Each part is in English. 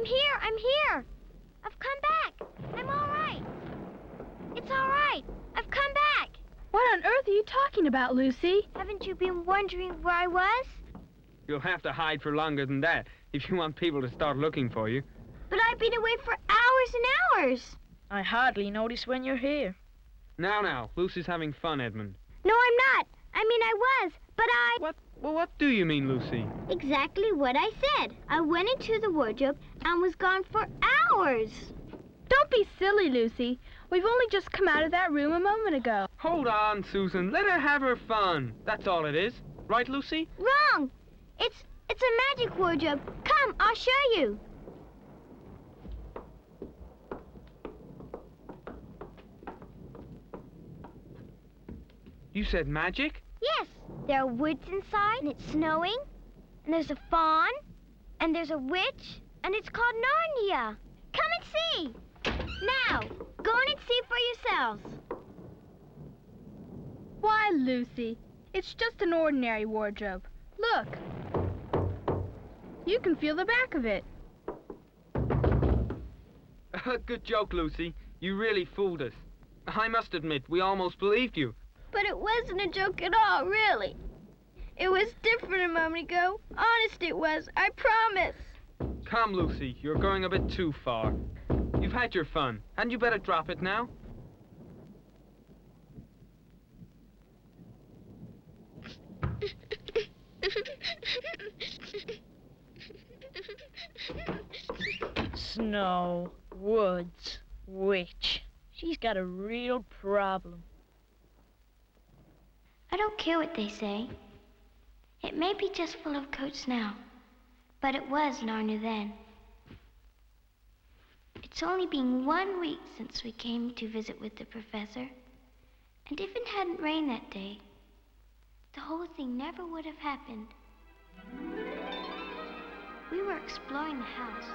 I'm here. I've come back. I'm all right. It's all right. I've come back. What on earth are you talking about, Lucy? Haven't you been wondering where I was? You'll have to hide for longer than that if you want people to start looking for you. But I've been away for hours and hours. I hardly notice when you're here. Now, Lucy's having fun, Edmund. No, I'm not. I mean, I was, but I... What? Well, what do you mean, Lucy? Exactly what I said. I went into the wardrobe and was gone for hours. Don't be silly, Lucy. We've only just come out of that room a moment ago. Hold on, Susan. Let her have her fun. That's all it is. Right, Lucy? Wrong. It's a magic wardrobe. Come, I'll show you. You said magic? Yes. There are woods inside, and it's snowing, and there's a fawn, and there's a witch, and it's called Narnia. Come and see. Now, go in and see for yourselves. Why, Lucy, it's just an ordinary wardrobe. Look. You can feel the back of it. Good joke, Lucy. You really fooled us. I must admit, we almost believed you. But it wasn't a joke at all, really. It was different a moment ago. Honest it was, I promise. Come, Lucy, you're going a bit too far. You've had your fun. Hadn't you better drop it now? Snow, woods, witch. She's got a real problem. I don't care what they say. It may be just full of coats now, but it was Narnia then. It's only been 1 week since we came to visit with the professor, and if it hadn't rained that day, the whole thing never would have happened. We were exploring the house.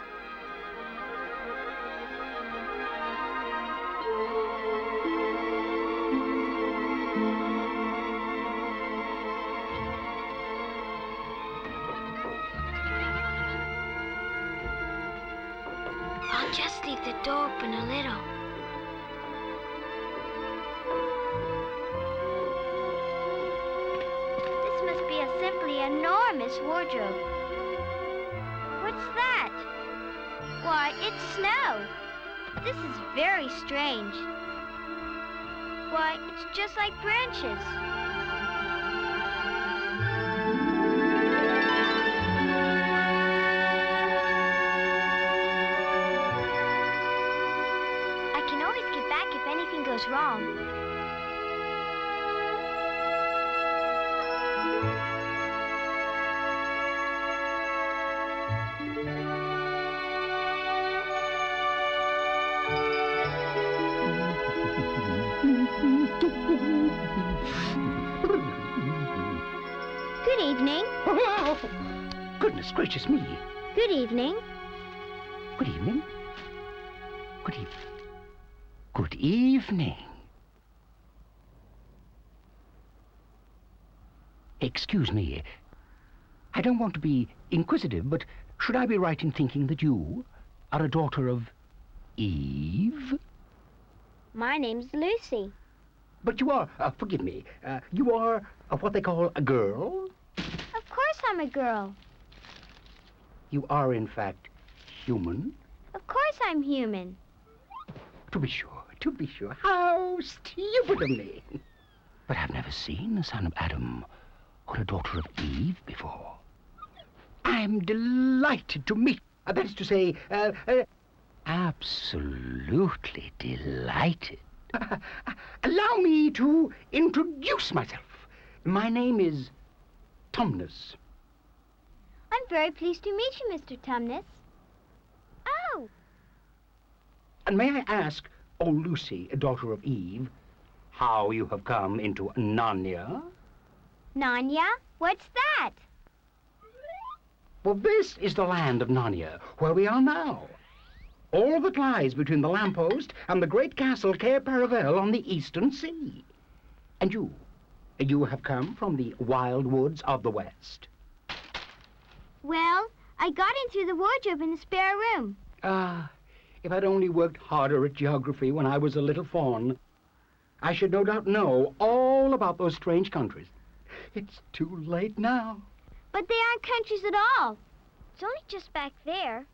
I'll just leave the door open a little. This must be a simply enormous wardrobe. What's that? Why, it's snow. This is very strange. Why, it's just like branches. I can always get back if anything goes wrong. Good evening. Oh, goodness gracious me. Good evening. Good evening. Good evening. Good evening. Excuse me. I don't want to be inquisitive, but should I be right in thinking that you are a daughter of Eve? My name's Lucy. But you are, forgive me, you are what they call a girl? Of course I'm a girl. You are, in fact, human? Of course I'm human. To be sure, to be sure. How stupid of me. But I've never seen a son of Adam or a daughter of Eve before. I'm delighted to meet, that is to say, absolutely delighted. Allow me to introduce myself. My name is Tumnus. I'm very pleased to meet you, Mr. Tumnus. Oh! And may I ask, oh Lucy, daughter of Eve, how you have come into Narnia? Narnia? What's that? Well, this is the land of Narnia, where we are now. All that lies between the lamppost and the great castle Cair Paravel on the eastern sea. And you have come from the wild woods of the west. Well, I got in through the wardrobe in the spare room. Ah, if I'd only worked harder at geography when I was a little fawn, I should no doubt know all about those strange countries. It's too late now. But they aren't countries at all. It's only just back there.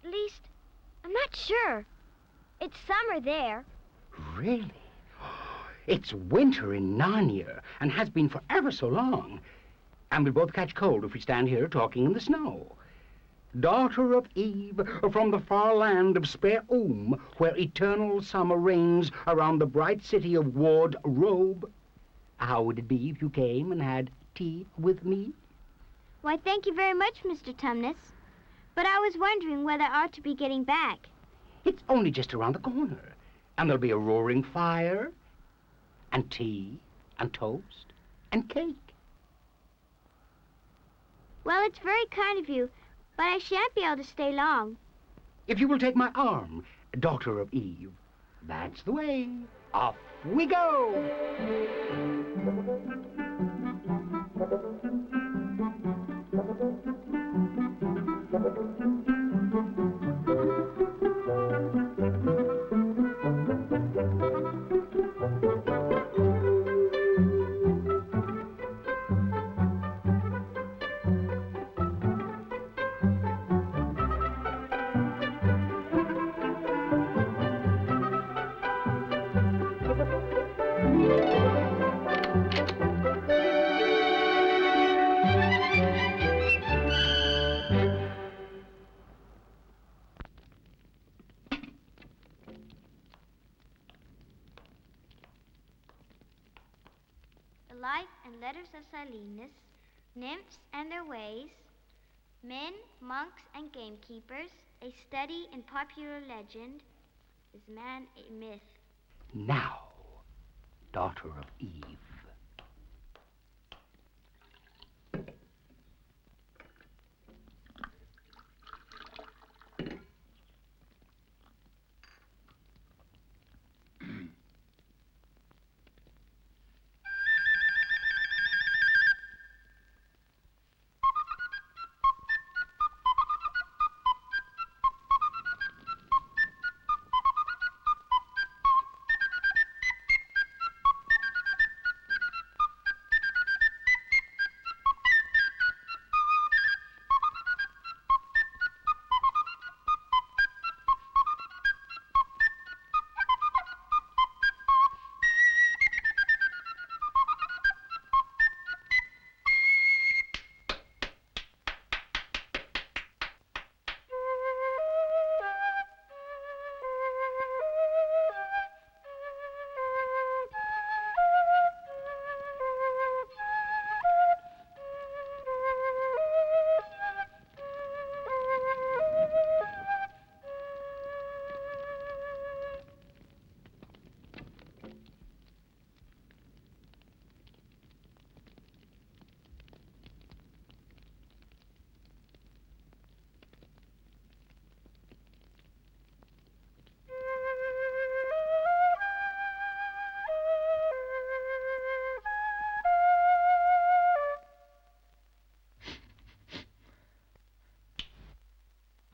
At least, I'm not sure. It's summer there. Really? It's winter in Narnia, and has been for ever so long. And we'll both catch cold if we stand here talking in the snow. Daughter of Eve, from the far land of Spare where eternal summer reigns around the bright city of Ward Robe. How would it be if you came and had tea with me? Why, thank you very much, Mr. Tumnus. But I was wondering whether I ought to be getting back. It's only just around the corner. And there'll be a roaring fire, and tea, and toast, and cake. Well, it's very kind of you, but I shan't be able to stay long. If you will take my arm, daughter of Eve, that's the way. Off we go! The life and letters of Silenus, nymphs and their ways, men, monks, and gamekeepers, a study in popular legend, is man a myth? Now, daughter of Eve.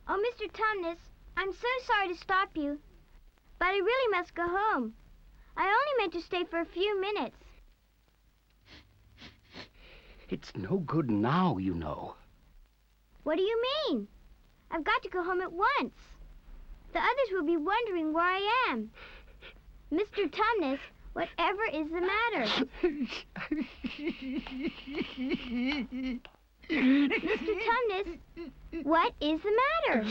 Oh, Mr. Tumnus, I'm so sorry to stop you, but I really must go home. I only meant to stay for a few minutes. It's no good now, you know. What do you mean? I've got to go home at once. The others will be wondering where I am. Mr. Tumnus, whatever is the matter? Mr. Tumnus, what is the matter?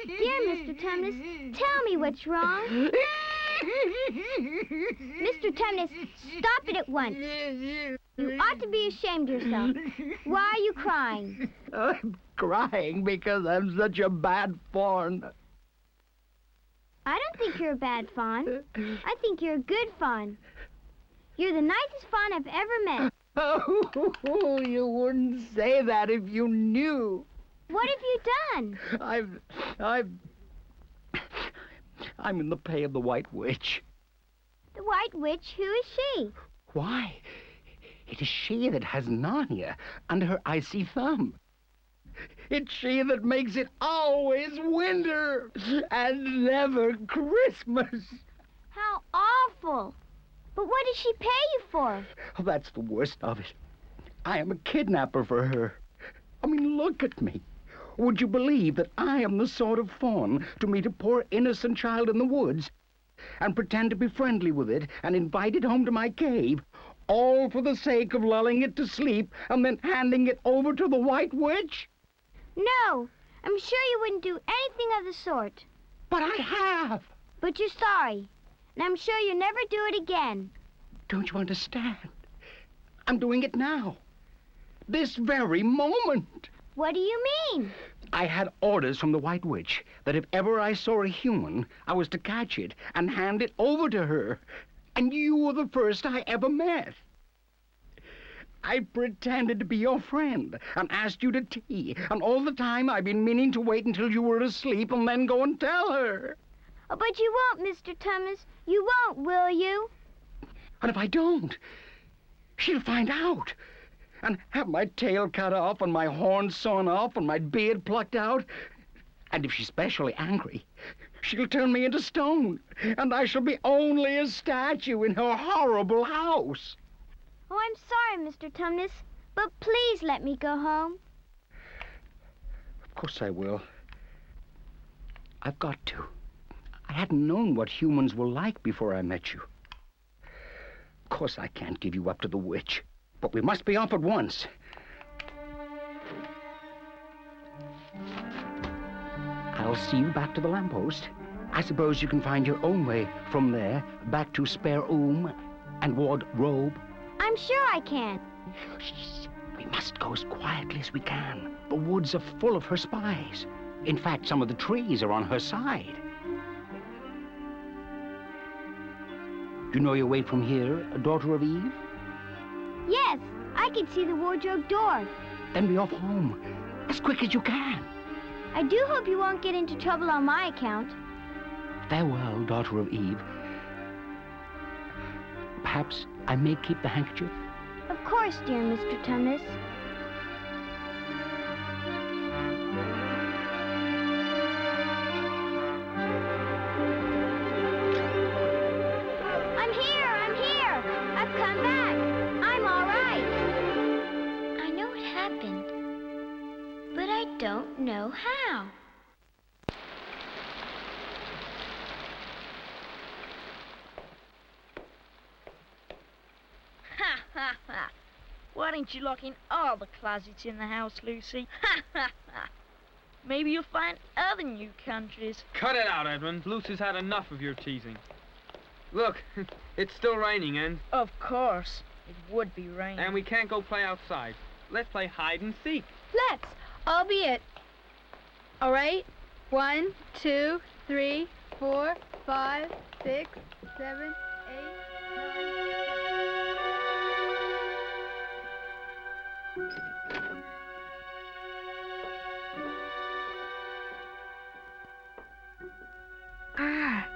Dear Mr. Tumnus, tell me what's wrong. Mr. Tumnus, stop it at once. You ought to be ashamed of yourself. Why are you crying? I'm crying because I'm such a bad fawn. I don't think you're a bad fawn. I think you're a good fawn. You're the nicest fawn I've ever met. Oh, you wouldn't say that if you knew. What have you done? I'm in the pay of the White Witch. The White Witch, who is she? Why, It is she that has Narnia under her icy thumb. It's she that makes it always winter and never Christmas. How awful. But what did she pay you for? Oh, that's the worst of it. I am a kidnapper for her. I mean, look at me. Would you believe that I am the sort of fawn to meet a poor innocent child in the woods and pretend to be friendly with it and invite it home to my cave, all for the sake of lulling it to sleep and then handing it over to the White Witch? No, I'm sure you wouldn't do anything of the sort. But I have. But you're sorry, and I'm sure you'll never do it again. Don't you understand? I'm doing it now. This very moment. What do you mean? I had orders from the White Witch that if ever I saw a human, I was to catch it and hand it over to her. And you were the first I ever met. I pretended to be your friend and asked you to tea, and all the time I've been meaning to wait until you were asleep and then go and tell her. Oh, but you won't, Mr. Thomas. You won't, will you? And if I don't, she'll find out and have my tail cut off and my horns sawn off and my beard plucked out. And if she's specially angry, she'll turn me into stone, and I shall be only a statue in her horrible house. Oh, I'm sorry, Mr. Tumnus, but please let me go home. Of course I will. I've got to. I hadn't known what humans were like before I met you. Of course I can't give you up to the witch, but we must be off at once. I'll see you back to the lamppost. I suppose you can find your own way from there back to Spare Room and Wardrobe. I'm sure I can. Shh. We must go as quietly as we can. The woods are full of her spies. In fact, some of the trees are on her side. Do you know your way from here, Daughter of Eve? Yes, I can see the wardrobe door. Then be off home, as quick as you can. I do hope you won't get into trouble on my account. Farewell, Daughter of Eve. Perhaps I may keep the handkerchief? Of course, dear Mr. Tumnus. I'm here! I've come back! I'm all right! I know it happened, but I don't know how. Ha ha ha! Why didn't you lock in all the closets in the house, Lucy? Ha ha ha! Maybe you'll find other new countries. Cut it out, Edmund. Lucy's had enough of your teasing. Look, it's still raining, and... Of course. It would be raining. And we can't go play outside. Let's play hide and seek. Let's. I'll be it. All right? 1, 2, 3, 4, 5, 6, 7, 8, 9. Ah.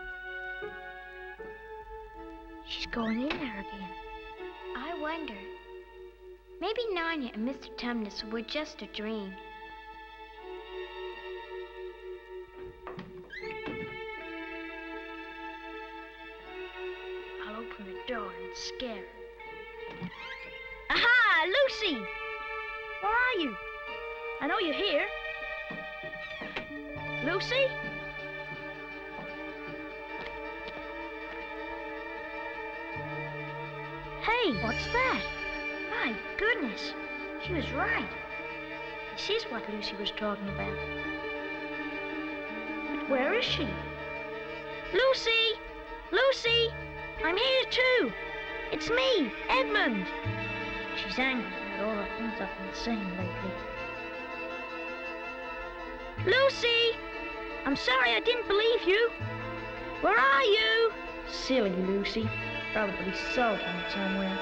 She's going in there again. I wonder. Maybe Narnia and Mr. Tumnus were just a dream. I'll open the door and scare her. Aha! Lucy! Where are you? I know you're here. Lucy? Hey, what's that? My goodness, she was right. This is what Lucy was talking about. But where is she? Lucy! Lucy! I'm here too! It's me, Edmund! She's angry at all the things I've been saying lately. Lucy! I'm sorry I didn't believe you. Where are you? Silly Lucy. Probably sulking somewhere.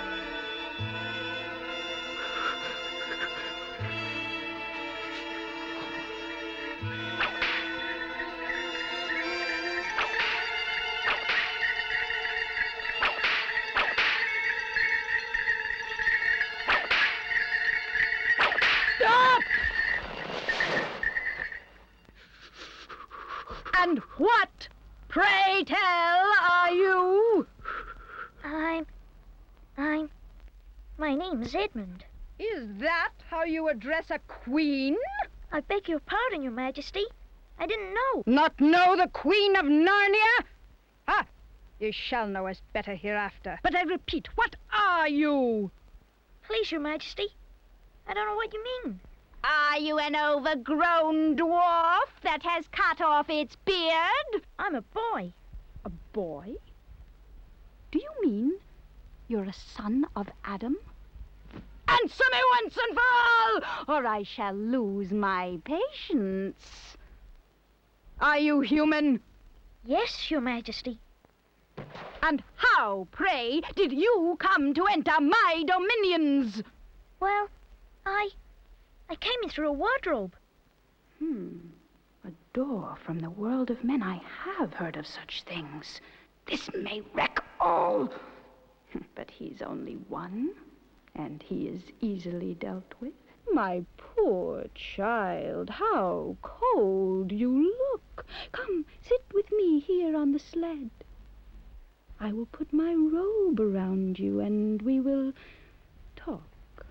what, pray tell, are you? My name's Edmund. Is that how you address a queen? I beg your pardon, Your Majesty. I didn't know. Not know the Queen of Narnia? Ah, you shall know us better hereafter. But I repeat, what are you? Please, Your Majesty. I don't know what you mean. Are you an overgrown dwarf that has cut off its beard? I'm a boy. A boy? Do you mean you're a son of Adam? Answer me once and for all, or I shall lose my patience. Are you human? Yes, Your Majesty. And how, pray, did you come to enter my dominions? Well, I came in through a wardrobe. A door from the world of men. I have heard of such things. This may wreck all. But he's only one, and he is easily dealt with. My poor child, how cold you look. Come, sit with me here on the sled. I will put my robe around you, and we will talk.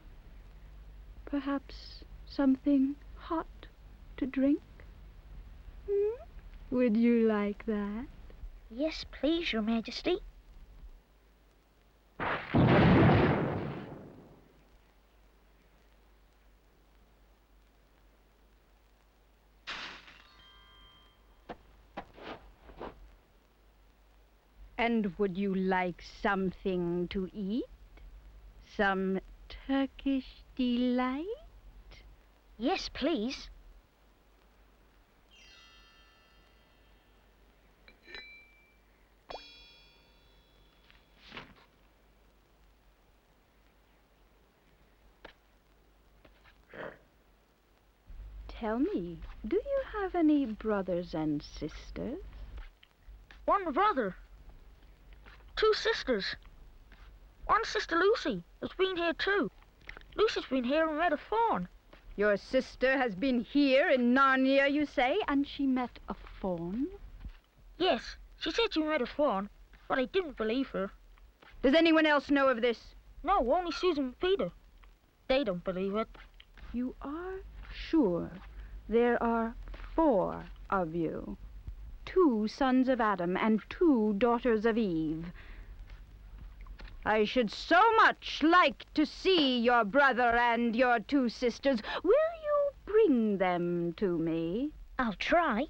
Perhaps something hot to drink? Would you like that? Yes, please, Your Majesty. And would you like something to eat? Some Turkish delight? Yes, please. Tell me, do you have any brothers and sisters? One brother. 2 sisters. One sister, Lucy, has been here too. Lucy's been here and met a fawn. Your sister has been here in Narnia, you say, and she met a fawn? Yes, she said she met a fawn, but I didn't believe her. Does anyone else know of this? No, only Susan and Peter. They don't believe it. You are sure there are 4 of you? 2 sons of Adam and 2 daughters of Eve. I should so much like to see your brother and your 2 sisters. Will you bring them to me? I'll try.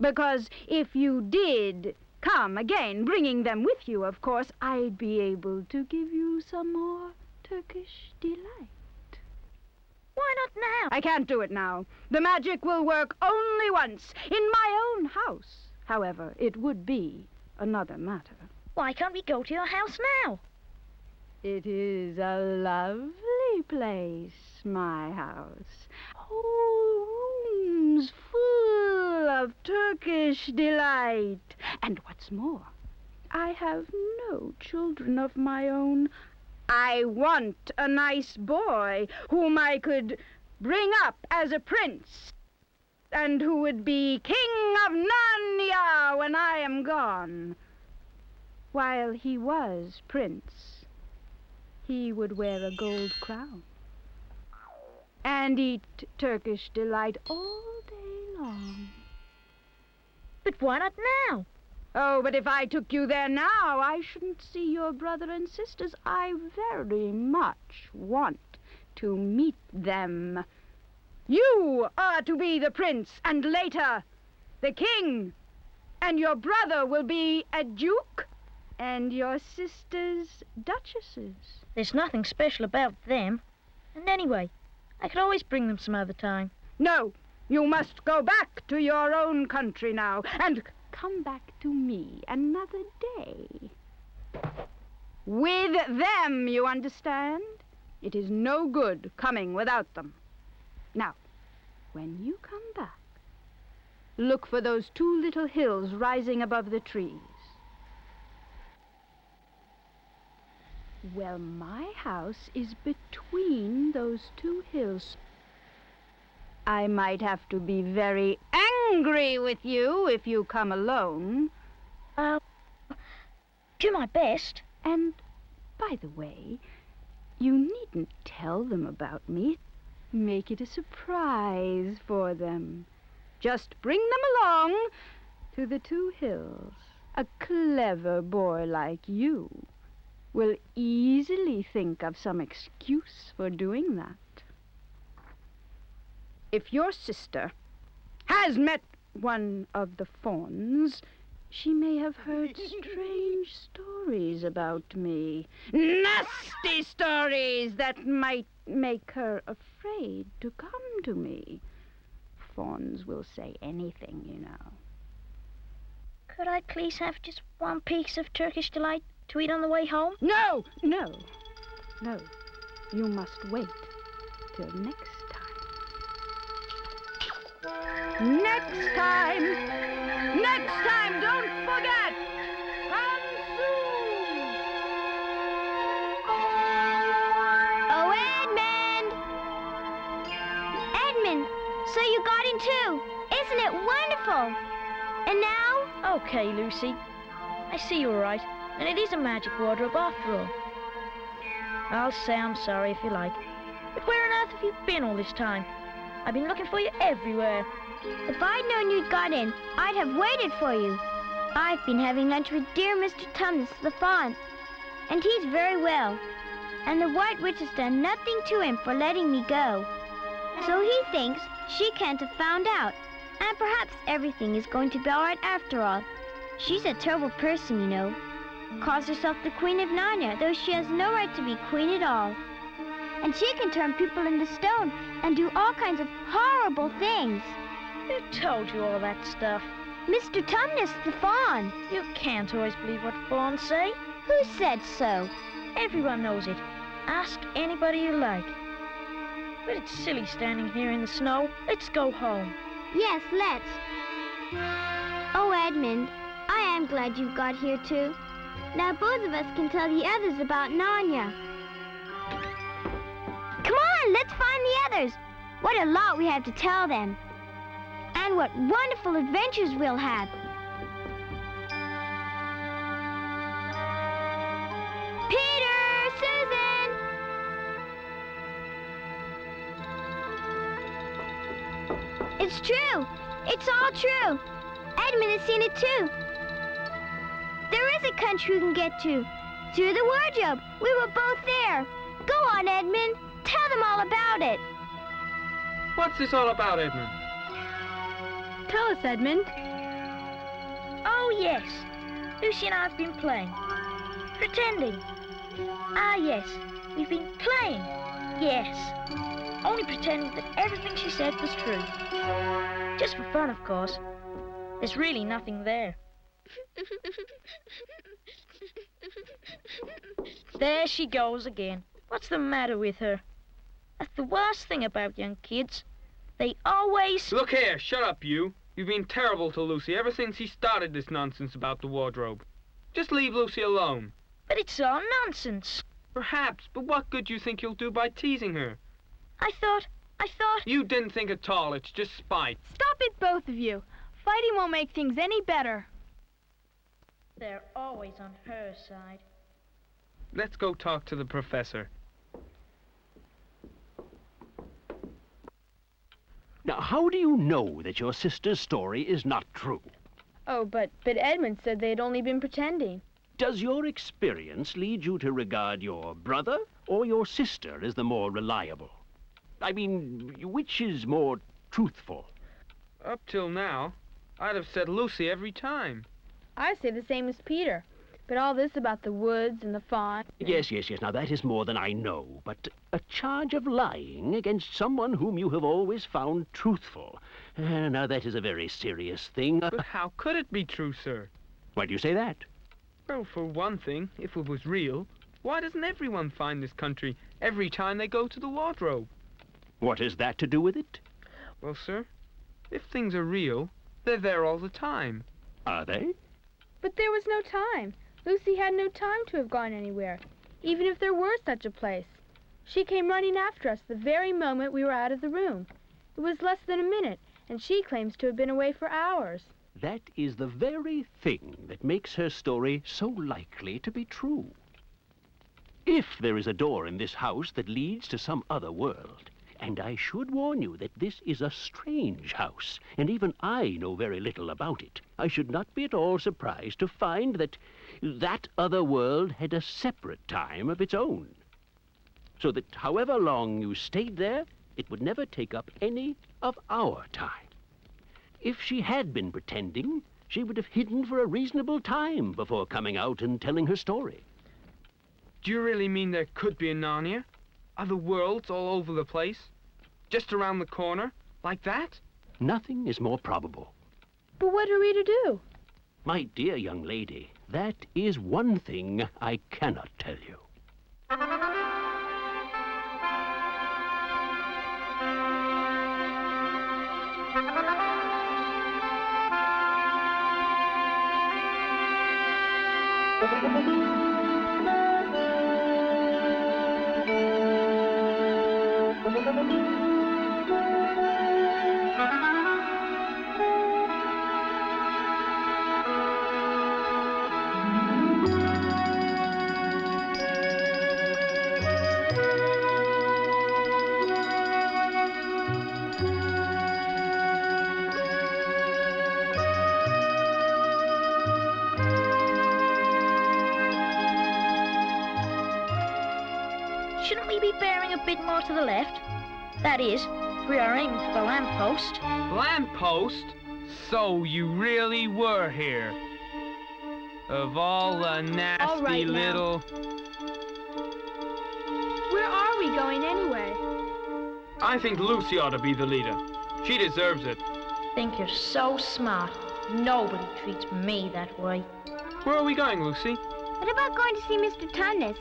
Because if you did come again, bringing them with you, of course, I'd be able to give you some more Turkish delight. Why not now? I can't do it now. The magic will work only once, in my own house. However, it would be another matter. Why can't we go to your house now? It is a lovely place, my house. Whole rooms full of Turkish delight. And what's more, I have no children of my own. I want a nice boy whom I could bring up as a prince, and who would be king of Narnia when I am gone. While he was prince, he would wear a gold crown and eat Turkish delight all day long. But why not now? Oh, but if I took you there now, I shouldn't see your brother and sisters. I very much want to meet them. You are to be the prince, and later, the king. And your brother will be a duke, and your sisters duchesses. There's nothing special about them. And anyway, I could always bring them some other time. No, you must go back to your own country now, and come back to me another day. With them, you understand? It is no good coming without them. Now, when you come back, look for those 2 little hills rising above the trees. Well, my house is between those 2 hills. I might have to be very angry angry with you if you come alone. Do my best. And, by the way, you needn't tell them about me. Make it a surprise for them. Just bring them along to the 2 hills. A clever boy like you will easily think of some excuse for doing that. If your sister has met one of the fawns, she may have heard strange stories about me. Nasty stories that might make her afraid to come to me. Fawns will say anything, you know. Could I please have just 1 piece of Turkish delight to eat on the way home? No, no, no. You must wait till next time. Next time! Next time, don't forget! Come soon! Oh, Edmund! Edmund, so you got in too. Isn't it wonderful? And now? Okay, Lucy. I see you're right, and it is a magic wardrobe after all. I'll say I'm sorry if you like. But where on earth have you been all this time? I've been looking for you everywhere. If I'd known you'd got in, I'd have waited for you. I've been having lunch with dear Mr. Tumnus the Fawn, and he's very well. And the White Witch has done nothing to him for letting me go. So he thinks she can't have found out, and perhaps everything is going to be all right after all. She's a terrible person, you know. Calls herself the Queen of Narnia, though she has no right to be queen at all. And she can turn people into stone and do all kinds of horrible things. Who told you all that stuff? Mr. Tumnus the Fawn. You can't always believe what fawns say. Who said so? Everyone knows it. Ask anybody you like. But it's silly standing here in the snow. Let's go home. Yes, let's. Oh, Edmund, I am glad you've got here, too. Now both of us can tell the others about Narnia. Come on, let's find the others. What a lot we have to tell them. And what wonderful adventures we'll have. Peter! Susan! It's true. It's all true. Edmund has seen it too. There is a country we can get to. Through the wardrobe. We were both there. Go on, Edmund. Tell them all about it. What's this all about, Edmund? Tell us, Edmund. Oh, yes. Lucy and I have been playing. Pretending. Ah, yes. We've been playing. Yes. Only pretending that everything she said was true. Just for fun, of course. There's really nothing there. There she goes again. What's the matter with her? That's the worst thing about young kids. They always... Look here, shut up, you. You've been terrible to Lucy ever since he started this nonsense about the wardrobe. Just leave Lucy alone. But it's all nonsense. Perhaps, but what good do you think you'll do by teasing her? I thought... You didn't think at all. It's just spite. Stop it, both of you. Fighting won't make things any better. They're always on her side. Let's go talk to the professor. Now, how do you know that your sister's story is not true? Oh, but Edmund said they had only been pretending. Does your experience lead you to regard your brother or your sister as the more reliable? I mean, which is more truthful? Up till now, I'd have said Lucy every time. I say the same as Peter. But all this about the woods and the fawn... Yes. Now, that is more than I know. But a charge of lying against someone whom you have always found truthful. Now, that is a very serious thing. But how could it be true, sir? Why do you say that? Well, for one thing, if it was real, why doesn't everyone find this country every time they go to the wardrobe? What has that to do with it? Well, sir, if things are real, they're there all the time. Are they? But there was no time. Lucy had no time to have gone anywhere, even if there were such a place. She came running after us the very moment we were out of the room. It was less than a minute, and she claims to have been away for hours. That is the very thing that makes her story so likely to be true. If there is a door in this house that leads to some other world, and I should warn you that this is a strange house, and even I know very little about it, I should not be at all surprised to find that that other world had a separate time of its own. So that however long you stayed there, it would never take up any of our time. If she had been pretending, she would have hidden for a reasonable time before coming out and telling her story. Do you really mean there could be a Narnia? Other worlds all over the place? Just around the corner? Like that? Nothing is more probable. But what are we to do? My dear young lady, that is one thing I cannot tell you. Shouldn't we be bearing a bit more to the left? That is, if we are aiming for the lamppost. Lamppost? So you really were here? Of all the nasty All right, now. little... Where are we going anyway? I think Lucy ought to be the leader. She deserves it. Think you're so smart. Nobody treats me that way. Where are we going, Lucy? What about going to see Mr. Tumnus?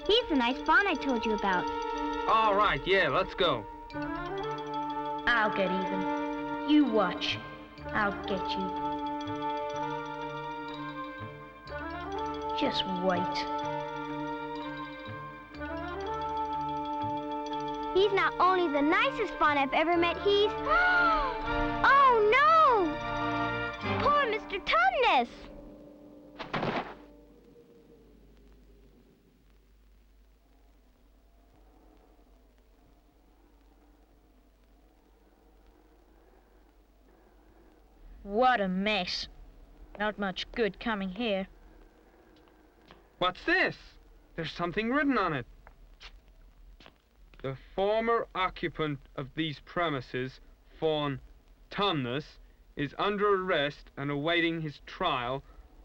He's the nice fawn I told you about. All right, yeah, let's go. I'll get even. You watch. I'll get you. Just wait. He's not only the nicest fawn I've ever met, he's... Oh, no! Poor Mr. Tumnus! What a mess. Not much good coming here. What's this? There's something written on it. The former occupant of these premises, Fawn Tumnus, is under arrest and awaiting his trial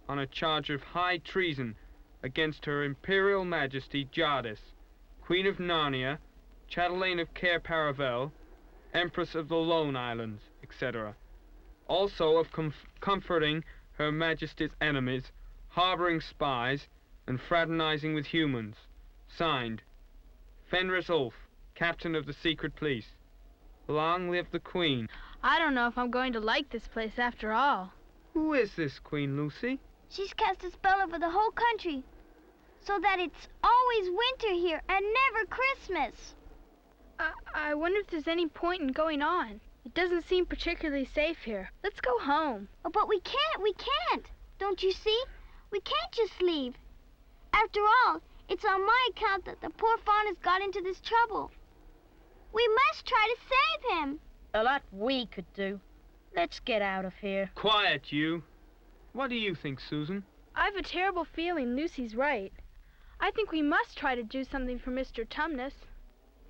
on a charge of high treason against Her Imperial Majesty Jadis, Queen of Narnia, Chatelaine of Cair Paravel, Empress of the Lone Islands, etc. Also of comforting Her Majesty's enemies, harboring spies, and fraternizing with humans. Signed, Fenris Ulf, Captain of the Secret Police. Long live the Queen. I don't know if I'm going to like this place after all. Who is this Queen Lucy? She's cast a spell over the whole country, so that it's always winter here and never Christmas. I wonder if there's any point in going on. It doesn't seem particularly safe here. Let's go home. Oh, but we can't. Don't you see? We can't just leave. After all, it's on my account that the poor fawn has got into this trouble. We must try to save him. A lot we could do. Let's get out of here. Quiet, you. What do you think, Susan? I've a terrible feeling Lucy's right. I think we must try to do something for Mr. Tumnus.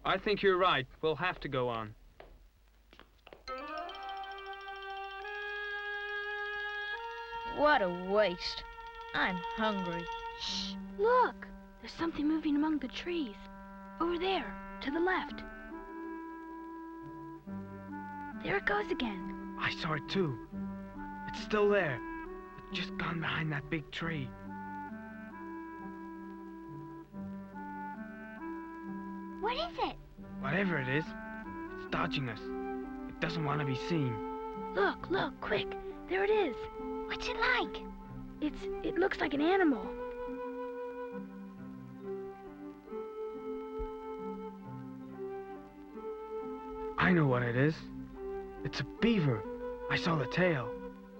I think you're right. We'll have to go on. What a waste. I'm hungry. Shh! Look! There's something moving among the trees. Over there, to the left. There it goes again. I saw it too. It's still there. It's just gone behind that big tree. What is it? Whatever it is, it's dodging us. It doesn't want to be seen. Look, quick. There it is. What's it like? It looks like an animal. I know what it is. It's a beaver. I saw the tail.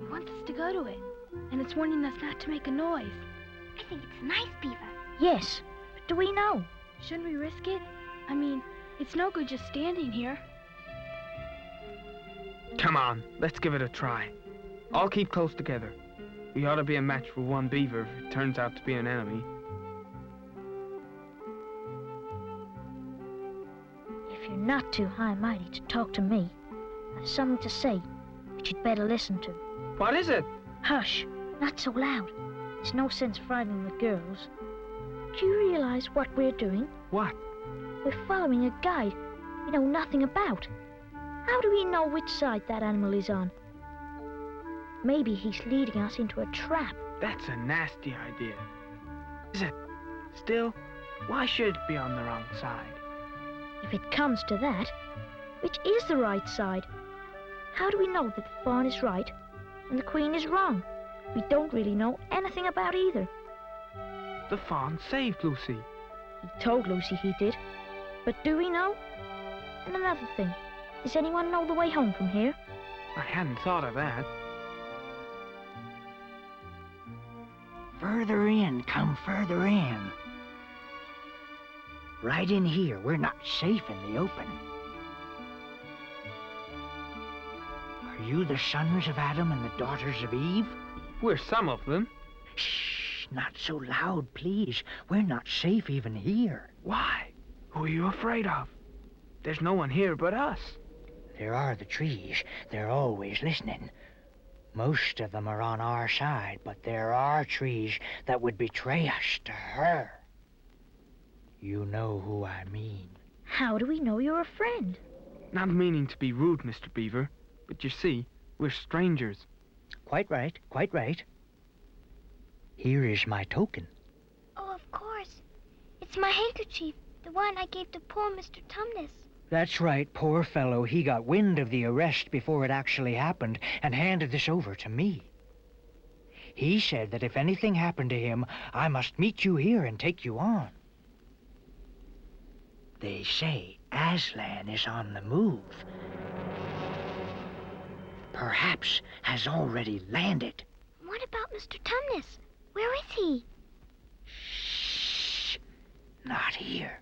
It wants us to go to it, and it's warning us not to make a noise. I think it's a nice beaver. Yes, but do we know? Shouldn't we risk it? I mean, it's no good just standing here. Come on, let's give it a try. All keep close together. We ought to be a match for one beaver if it turns out to be an enemy. If you're not too high-mighty to talk to me, I have something to say which you'd better listen to. What is it? Hush, not so loud. There's no sense frightening the girls. Do you realize what we're doing? What? We're following a guide we know nothing about. How do we know which side that animal is on? Maybe he's leading us into a trap. That's a nasty idea. Is it? Still, why should it be on the wrong side? If it comes to that, which is the right side? How do we know that the fawn is right and the queen is wrong? We don't really know anything about either. The fawn saved Lucy. He told Lucy he did. But do we know? And another thing, does anyone know the way home from here? I hadn't thought of that. Further in, come further in. Right in here, we're not safe in the open. Are you the sons of Adam and the daughters of Eve? We're some of them. Shh, not so loud, please. We're not safe even here. Why? Who are you afraid of? There's no one here but us. There are the trees. They're always listening. Most of them are on our side, but there are trees that would betray us to her. You know who I mean. How do we know you're a friend? Not meaning to be rude, Mr. Beaver, but you see, we're strangers. Quite right, quite right. Here is my token. Oh, of course. It's my handkerchief, the one I gave to poor Mr. Tumnus. That's right, poor fellow. He got wind of the arrest before it actually happened and handed this over to me. He said that if anything happened to him, I must meet you here and take you on. They say Aslan is on the move. Perhaps has already landed. What about Mr. Tumnus? Where is he? Shh. Not here.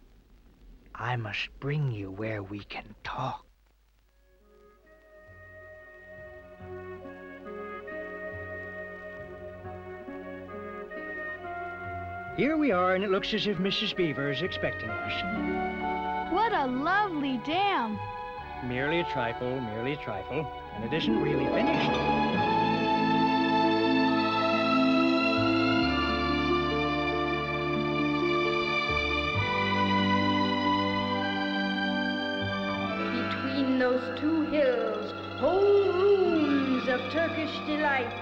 I must bring you where we can talk. Here we are, and it looks as if Mrs. Beaver is expecting us. What a lovely dam. Merely a trifle, and it isn't really finished. Between those two hills, whole rooms of Turkish delight.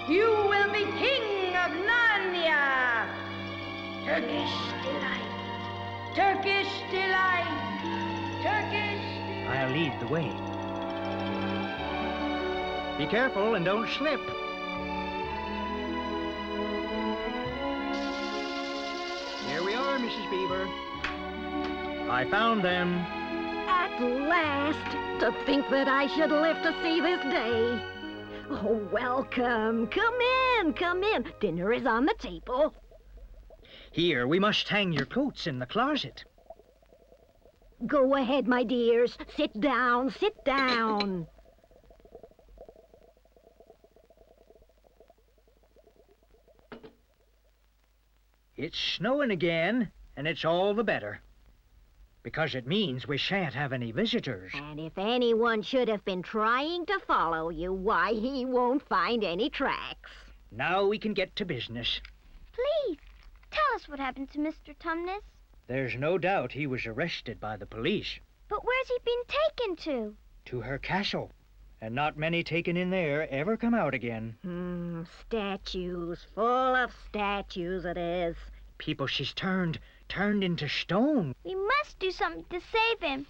You will be king of Narnia. Turkish delight. Turkish delight. Turkish delight. I'll lead the way. Be careful and don't slip. Here we are, Mrs. Beaver. I found them. At last! To think that I should live to see this day. Oh, welcome. Come in. Dinner is on the table. Here, we must hang your coats in the closet. Go ahead, my dears. Sit down. It's snowing again, and it's all the better. Because it means we shan't have any visitors. And if anyone should have been trying to follow you, why, he won't find any tracks. Now we can get to business. Please, tell us what happened to Mr. Tumnus. There's no doubt he was arrested by the police. But where's he been taken to? To her castle. And not many taken in there ever come out again. Statues. Full of statues it is. People she's turned into stone. We must do something to save him.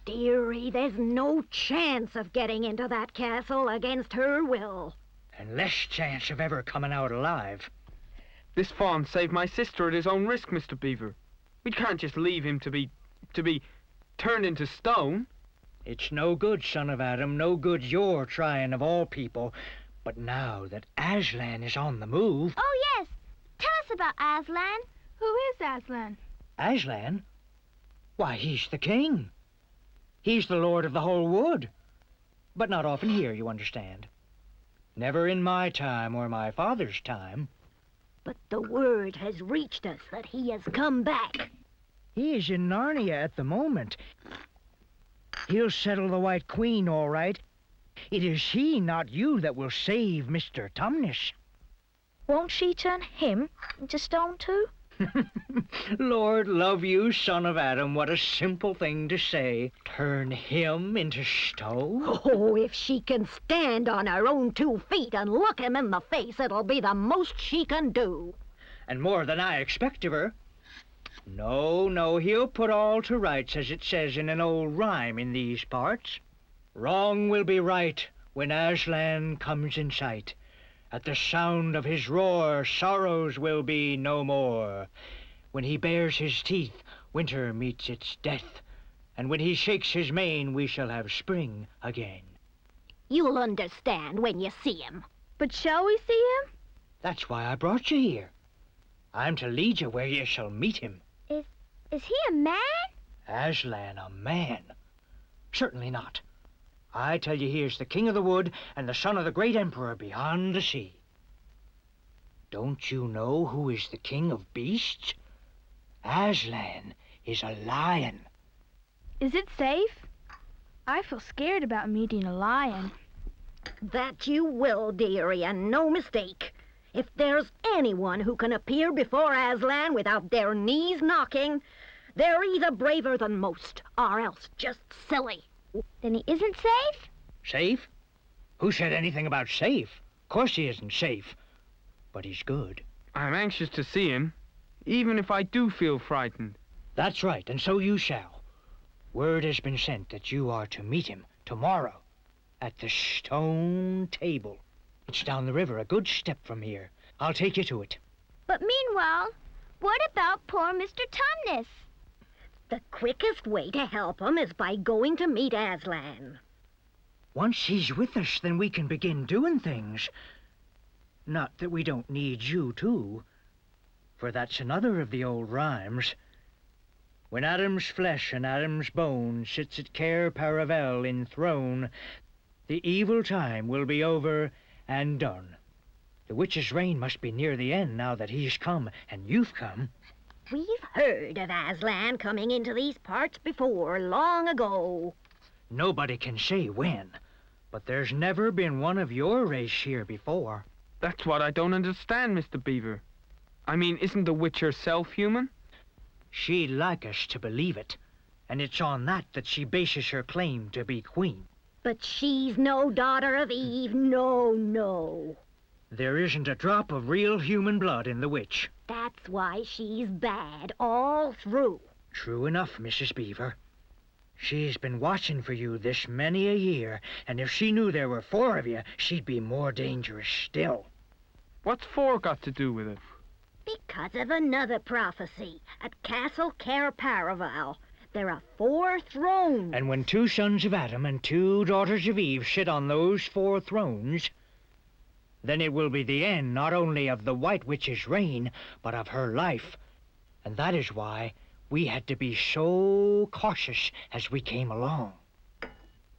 Dearie, there's no chance of getting into that castle against her will. And less chance of ever coming out alive. This fawn saved my sister at his own risk, Mr. Beaver. We can't just leave him to be turned into stone. It's no good, son of Adam, no good your trying of all people. But now that Aslan is on the move... Oh, yes. Tell us about Aslan. Who is Aslan? Aslan? Why, he's the king. He's the lord of the whole wood. But not often here, you understand. Never in my time or my father's time. But the word has reached us that he has come back. He is in Narnia at the moment. He'll settle the White Queen, all right. It is he, not you, that will save Mr. Tumnus. Won't she turn him into stone too? Lord love you, son of Adam, what a simple thing to say. Turn him into stone? Oh, if she can stand on her own 2 feet and look him in the face, it'll be the most she can do. And more than I expect of her. No, no, he'll put all to rights, as it says in an old rhyme in these parts. Wrong will be right when Aslan comes in sight. At the sound of his roar, sorrows will be no more. When he bares his teeth, winter meets its death. And when he shakes his mane, we shall have spring again. You'll understand when you see him. But shall we see him? That's why I brought you here. I'm to lead you where you shall meet him. Is he a man? Aslan a man? Certainly not. I tell you, he is the king of the wood and the son of the great emperor beyond the sea. Don't you know who is the king of beasts? Aslan is a lion. Is it safe? I feel scared about meeting a lion. That you will, dearie, and no mistake. If there's anyone who can appear before Aslan without their knees knocking, they're either braver than most, or else just silly. Then he isn't safe? Safe? Who said anything about safe? Of course he isn't safe. But he's good. I'm anxious to see him, even if I do feel frightened. That's right, and so you shall. Word has been sent that you are to meet him tomorrow at the stone table. It's down the river, a good step from here. I'll take you to it. But meanwhile, what about poor Mr. Tumnus? The quickest way to help him is by going to meet Aslan. Once he's with us, then we can begin doing things. Not that we don't need you, too. For that's another of the old rhymes. When Adam's flesh and Adam's bone sits at Cair Paravel enthroned, the evil time will be over and done. The witch's reign must be near the end now that he's come and you've come. We've heard of Aslan coming into these parts before, long ago. Nobody can say when, but there's never been one of your race here before. That's what I don't understand, Mr. Beaver. I mean, isn't the witch herself human? She'd like us to believe it, and it's on that she bases her claim to be queen. But she's no daughter of Eve, no, no. There isn't a drop of real human blood in the witch. That's why she's bad all through. True enough, Mrs. Beaver. She's been watching for you this many a year, and if she knew there were 4 of you, she'd be more dangerous still. What's 4 got to do with it? Because of another prophecy. At Castle Cair Paravel, there are 4 thrones. And when 2 sons of Adam and 2 daughters of Eve sit on those 4 thrones, then it will be the end not only of the White Witch's reign, but of her life. And that is why we had to be so cautious as we came along.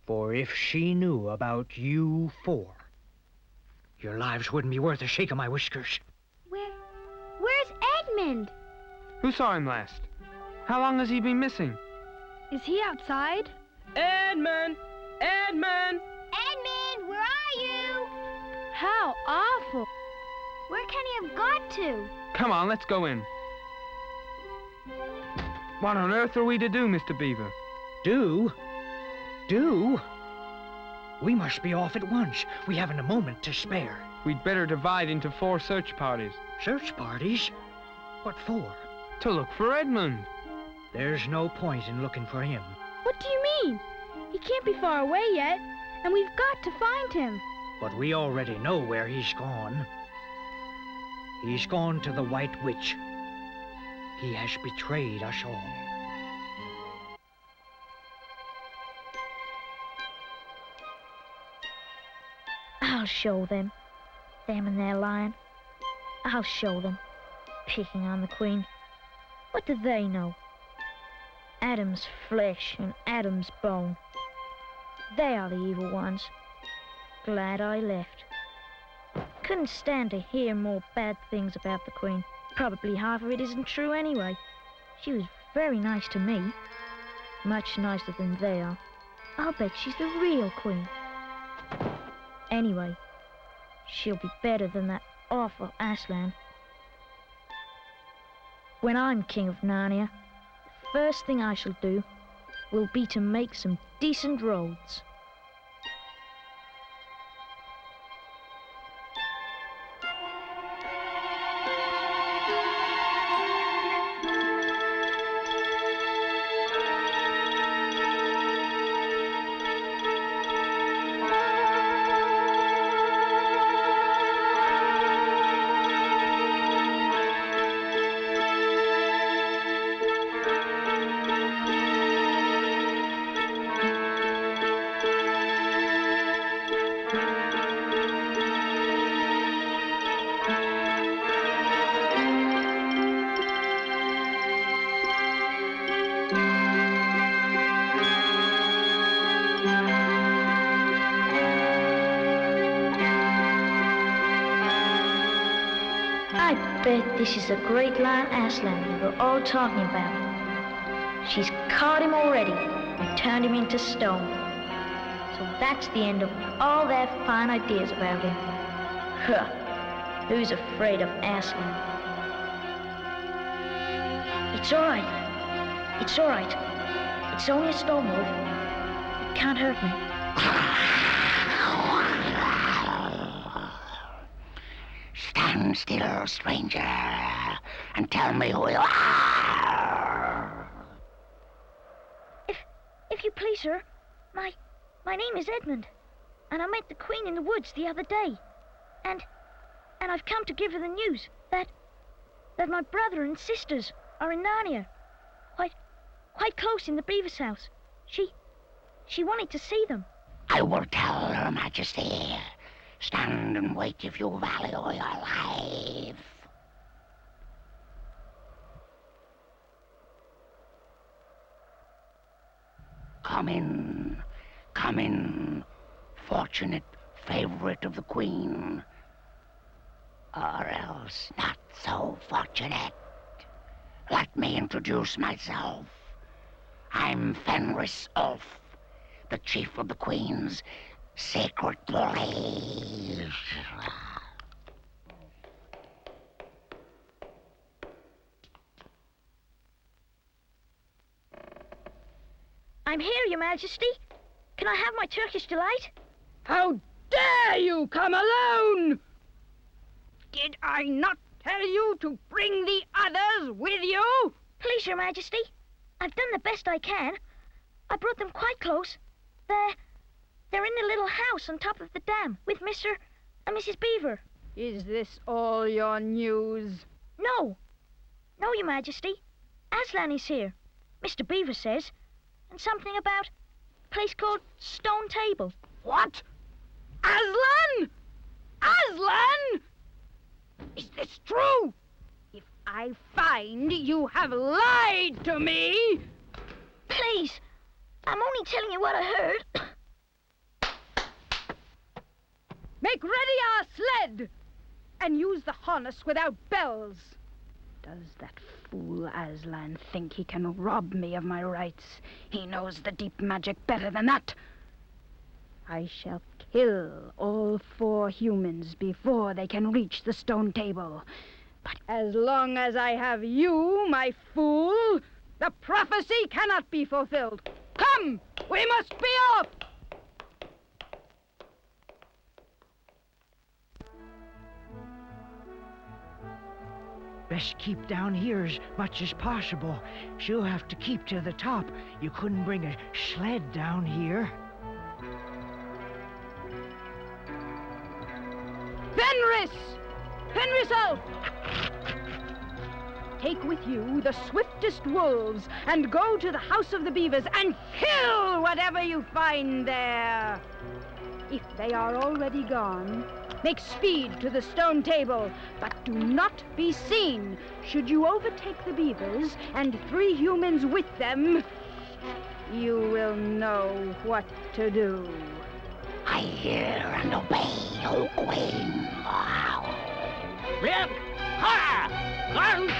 For if she knew about you 4, your lives wouldn't be worth a shake of my whiskers. Where's Edmund? Who saw him last? How long has he been missing? Is he outside? Edmund! Edmund! Edmund, where are you? How awful. Where can he have got to? Come on, let's go in. What on earth are we to do, Mr. Beaver? Do? Do? We must be off at once. We haven't a moment to spare. We'd better divide into 4 search parties. Search parties? What for? To look for Edmund. There's no point in looking for him. What do you mean? He can't be far away yet, and we've got to find him. But we already know where he's gone. He's gone to the White Witch. He has betrayed us all. I'll show them. Them and their lion. I'll show them. Picking on the Queen. What do they know? Adam's flesh and Adam's bone. They are the evil ones. Glad I left. Couldn't stand to hear more bad things about the Queen. Probably half of it isn't true anyway. She was very nice to me. Much nicer than they are. I'll bet she's the real Queen. Anyway, she'll be better than that awful Aslan. When I'm King of Narnia, the first thing I shall do will be to make some decent roads. I bet this is the great lion Aslan we were all talking about. She's caught him already and turned him into stone. So that's the end of all their fine ideas about him. Huh. Who's afraid of Aslan? It's all right. It's all right. It's only a stone wolf. It can't hurt me. Stand still, stranger, and tell me who you are. If you please, sir, my name is Edmund, and I met the Queen in the woods the other day, and I've come to give her the news that my brother and sisters are in Narnia, quite close in the Beaver's house. She wanted to see them. I will tell Her Majesty. Stand and wait if you value your life. Come in, fortunate favorite of the Queen. Or else not so fortunate. Let me introduce myself. I'm Fenris Ulf, the chief of the Queen's Sacred Police. I'm here, Your Majesty. Can I have my Turkish delight? How dare you come alone? Did I not tell you to bring the others with you? Please, Your Majesty. I've done the best I can. I brought them quite close. They're in the little house on top of the dam with Mr. and Mrs. Beaver. Is this all your news? No, Your Majesty. Aslan is here, Mr. Beaver says, and something about a place called Stone Table. What? Aslan? Aslan? Is this true? If I find you have lied to me... Please, I'm only telling you what I heard. Make ready our sled, and use the harness without bells. Does that fool Aslan think he can rob me of my rights? He knows the deep magic better than that. I shall kill all 4 humans before they can reach the stone table. But as long as I have you, my fool, the prophecy cannot be fulfilled. Come, we must be off! Best keep down here as much as possible. She'll have to keep to the top. You couldn't bring a sled down here. Fenris! Fenris Ulf! Take with you the swiftest wolves and go to the House of the Beavers and kill whatever you find there. If they are already gone, make speed to the stone table, but do not be seen. Should you overtake the beavers and 3 humans with them, you will know what to do. I hear and obey, O Queen. Rip! Ha! Run!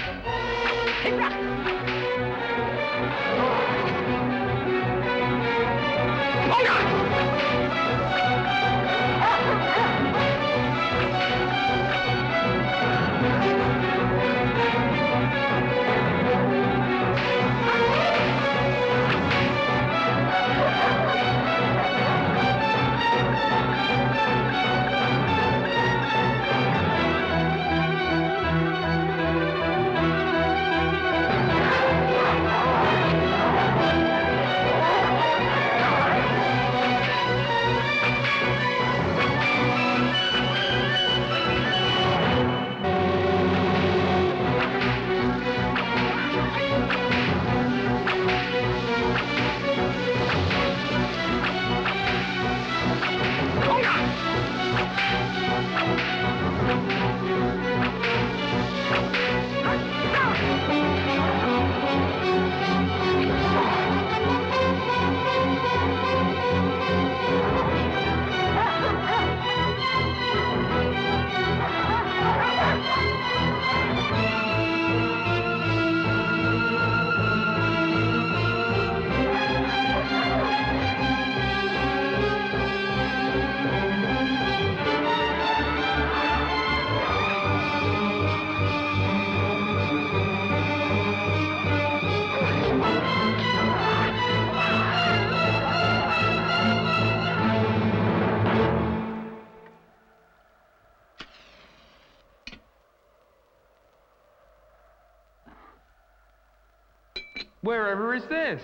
Wherever is this?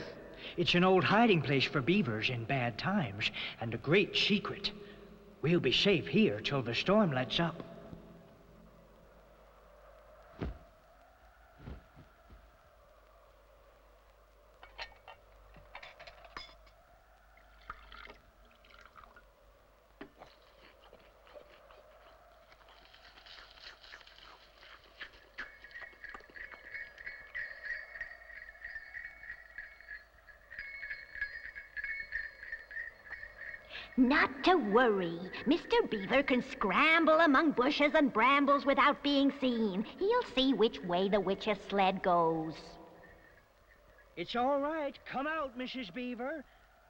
It's an old hiding place for beavers in bad times, and a great secret. We'll be safe here till the storm lets up. Not to worry. Mr. Beaver can scramble among bushes and brambles without being seen. He'll see which way the witch's sled goes. It's all right. Come out, Mrs. Beaver.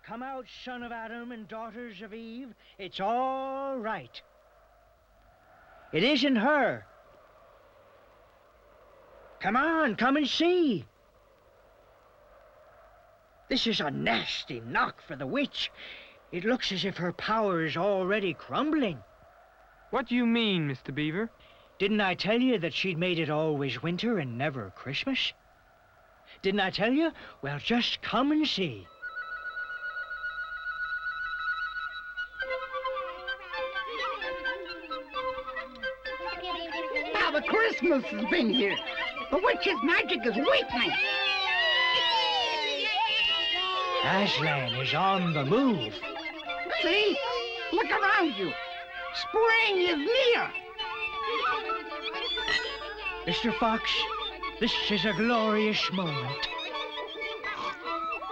Come out, son of Adam and daughters of Eve. It's all right. It isn't her. Come on, come and see. This is a nasty knock for the witch. It looks as if her power is already crumbling. What do you mean, Mr. Beaver? Didn't I tell you that she'd made it always winter and never Christmas? Didn't I tell you? Well, just come and see. Now the Christmas has been here. The witch's magic is weakening. Aslan is on the move. See? Look around you. Spring is near. Mr. Fox, this is a glorious moment.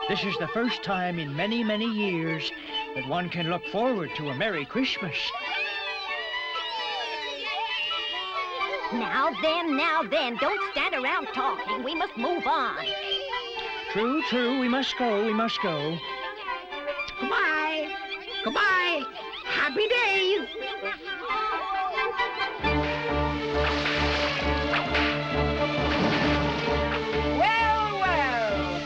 This is the first time in many, many years that one can look forward to a Merry Christmas. Now then, don't stand around talking. We must move on. True, true, we must go. Goodbye. Goodbye. Happy days. Well, well,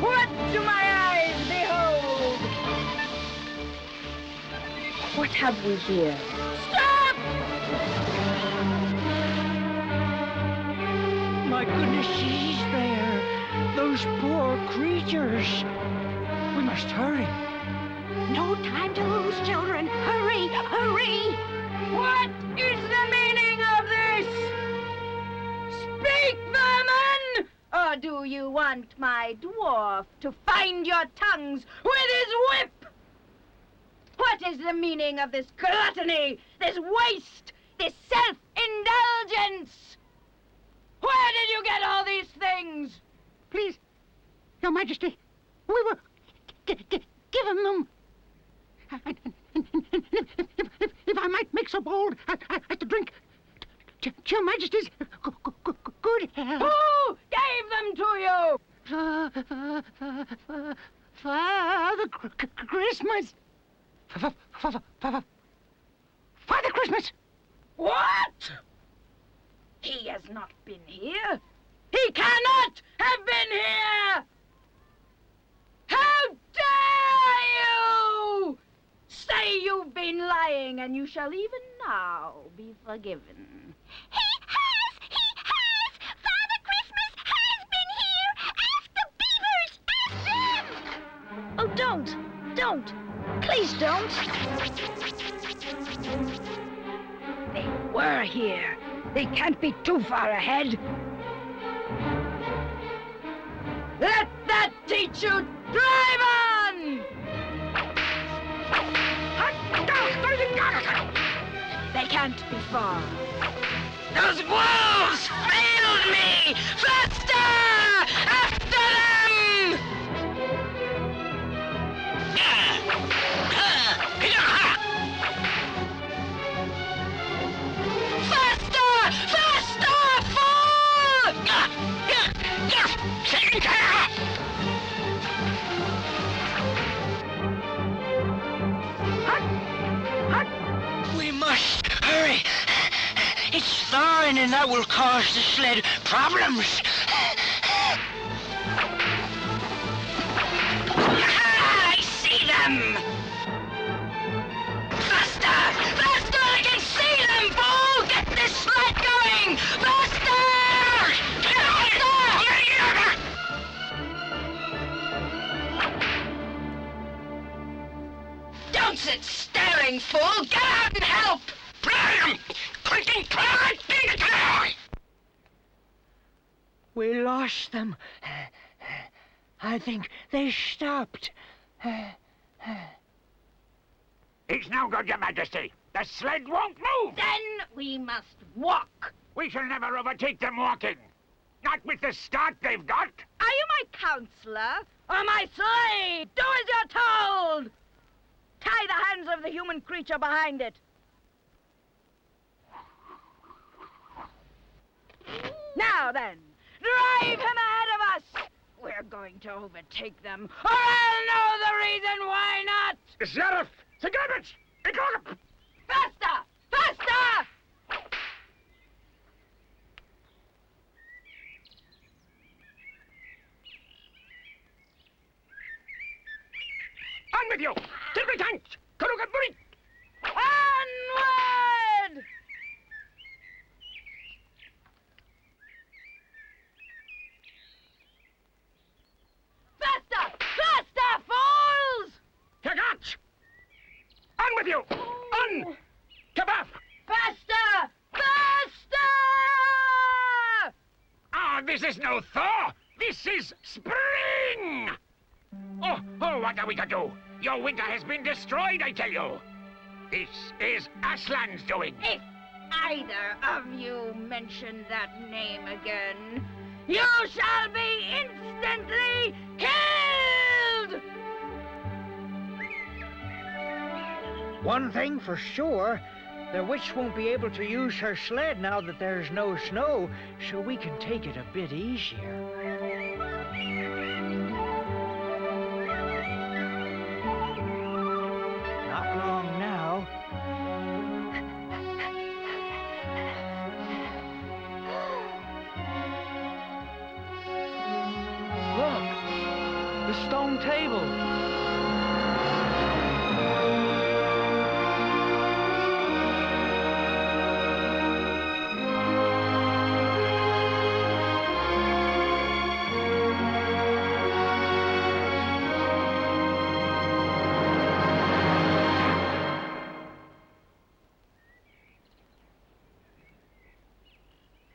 what do my eyes behold? What have we here? Stop! My goodness, she's there. Those poor creatures. We must hurry. No time to lose, children. Hurry, hurry! What is the meaning of this? Speak, vermin! Or do you want my dwarf to find your tongues with his whip? What is the meaning of this gluttony, this waste, this self-indulgence? Where did you get all these things? Please, Your Majesty, we were given them. If I might make so bold as to drink to Your Majesty's good health. Who gave them to you? Father Christmas. Father Christmas. What? He has not been here. He cannot have been here! How dare you! Say you've been lying, and you shall even now be forgiven. He has! Father Christmas has been here! Ask the beavers! Ask them! Oh, don't! Please don't! They were here. They can't be too far ahead. Let that teach you! Drive on! They can't be far. Those wolves failed me! Faster! After them! Faster! Faster! Fool! We must hurry. It's thawing and that will cause the sled problems. I see them! Faster! Faster! I can see them, fool! Get this sled going! Faster! Don't sit staring, fool! Get out and help! We lost them. I think they stopped. It's no good, Your Majesty. The sled won't move. Then we must walk. We shall never overtake them walking. Not with the start they've got. Are you my counselor or my slave? Do as you're told! Tie the hands of the human creature behind it. Now then, drive him ahead of us! We're going to overtake them, or I'll know the reason why not! Sheriff! Secretary! Faster! Faster! On with you! Tilbury tank! Kurugaburi! Onward! Faster! Faster, fools! Tagat! On with you! On! Kabaf! Faster! Faster! Ah, this is no thaw! This is spring! Oh, what are we to do? Your winter has been destroyed, I tell you. This is Aslan's doing. If either of you mention that name again, you shall be instantly killed! One thing for sure, the witch won't be able to use her sled now that there's no snow, so we can take it a bit easier. Not long now. Look! The stone table!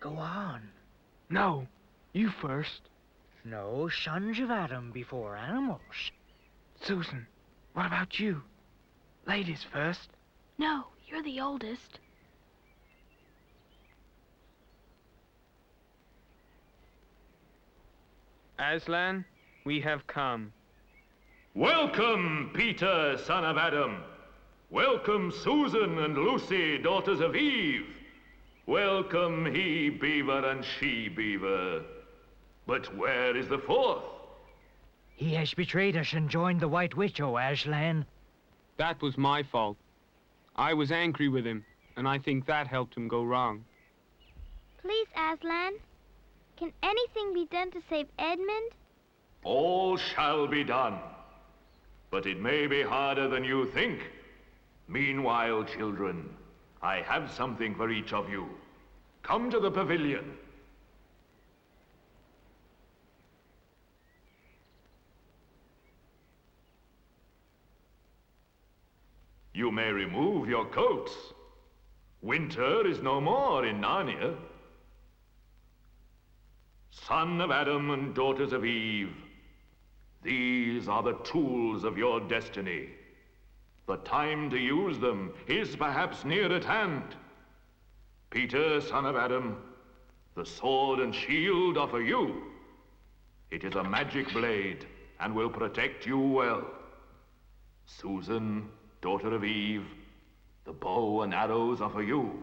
Go on. No, you first. No sons of Adam before animals. Susan, what about you? Ladies first. No, you're the oldest. Aslan, we have come. Welcome, Peter, son of Adam. Welcome, Susan and Lucy, daughters of Eve. Welcome, he beaver and she beaver. But where is the fourth? He has betrayed us and joined the White Witch, O Aslan. That was my fault. I was angry with him, and I think that helped him go wrong. Please, Aslan, can anything be done to save Edmund? All shall be done. But it may be harder than you think. Meanwhile, children, I have something for each of you. Come to the pavilion. You may remove your coats. Winter is no more in Narnia. Son of Adam and daughters of Eve, these are the tools of your destiny. The time to use them is perhaps near at hand. Peter, son of Adam, the sword and shield are for you. It is a magic blade and will protect you well. Susan, daughter of Eve, the bow and arrows are for you.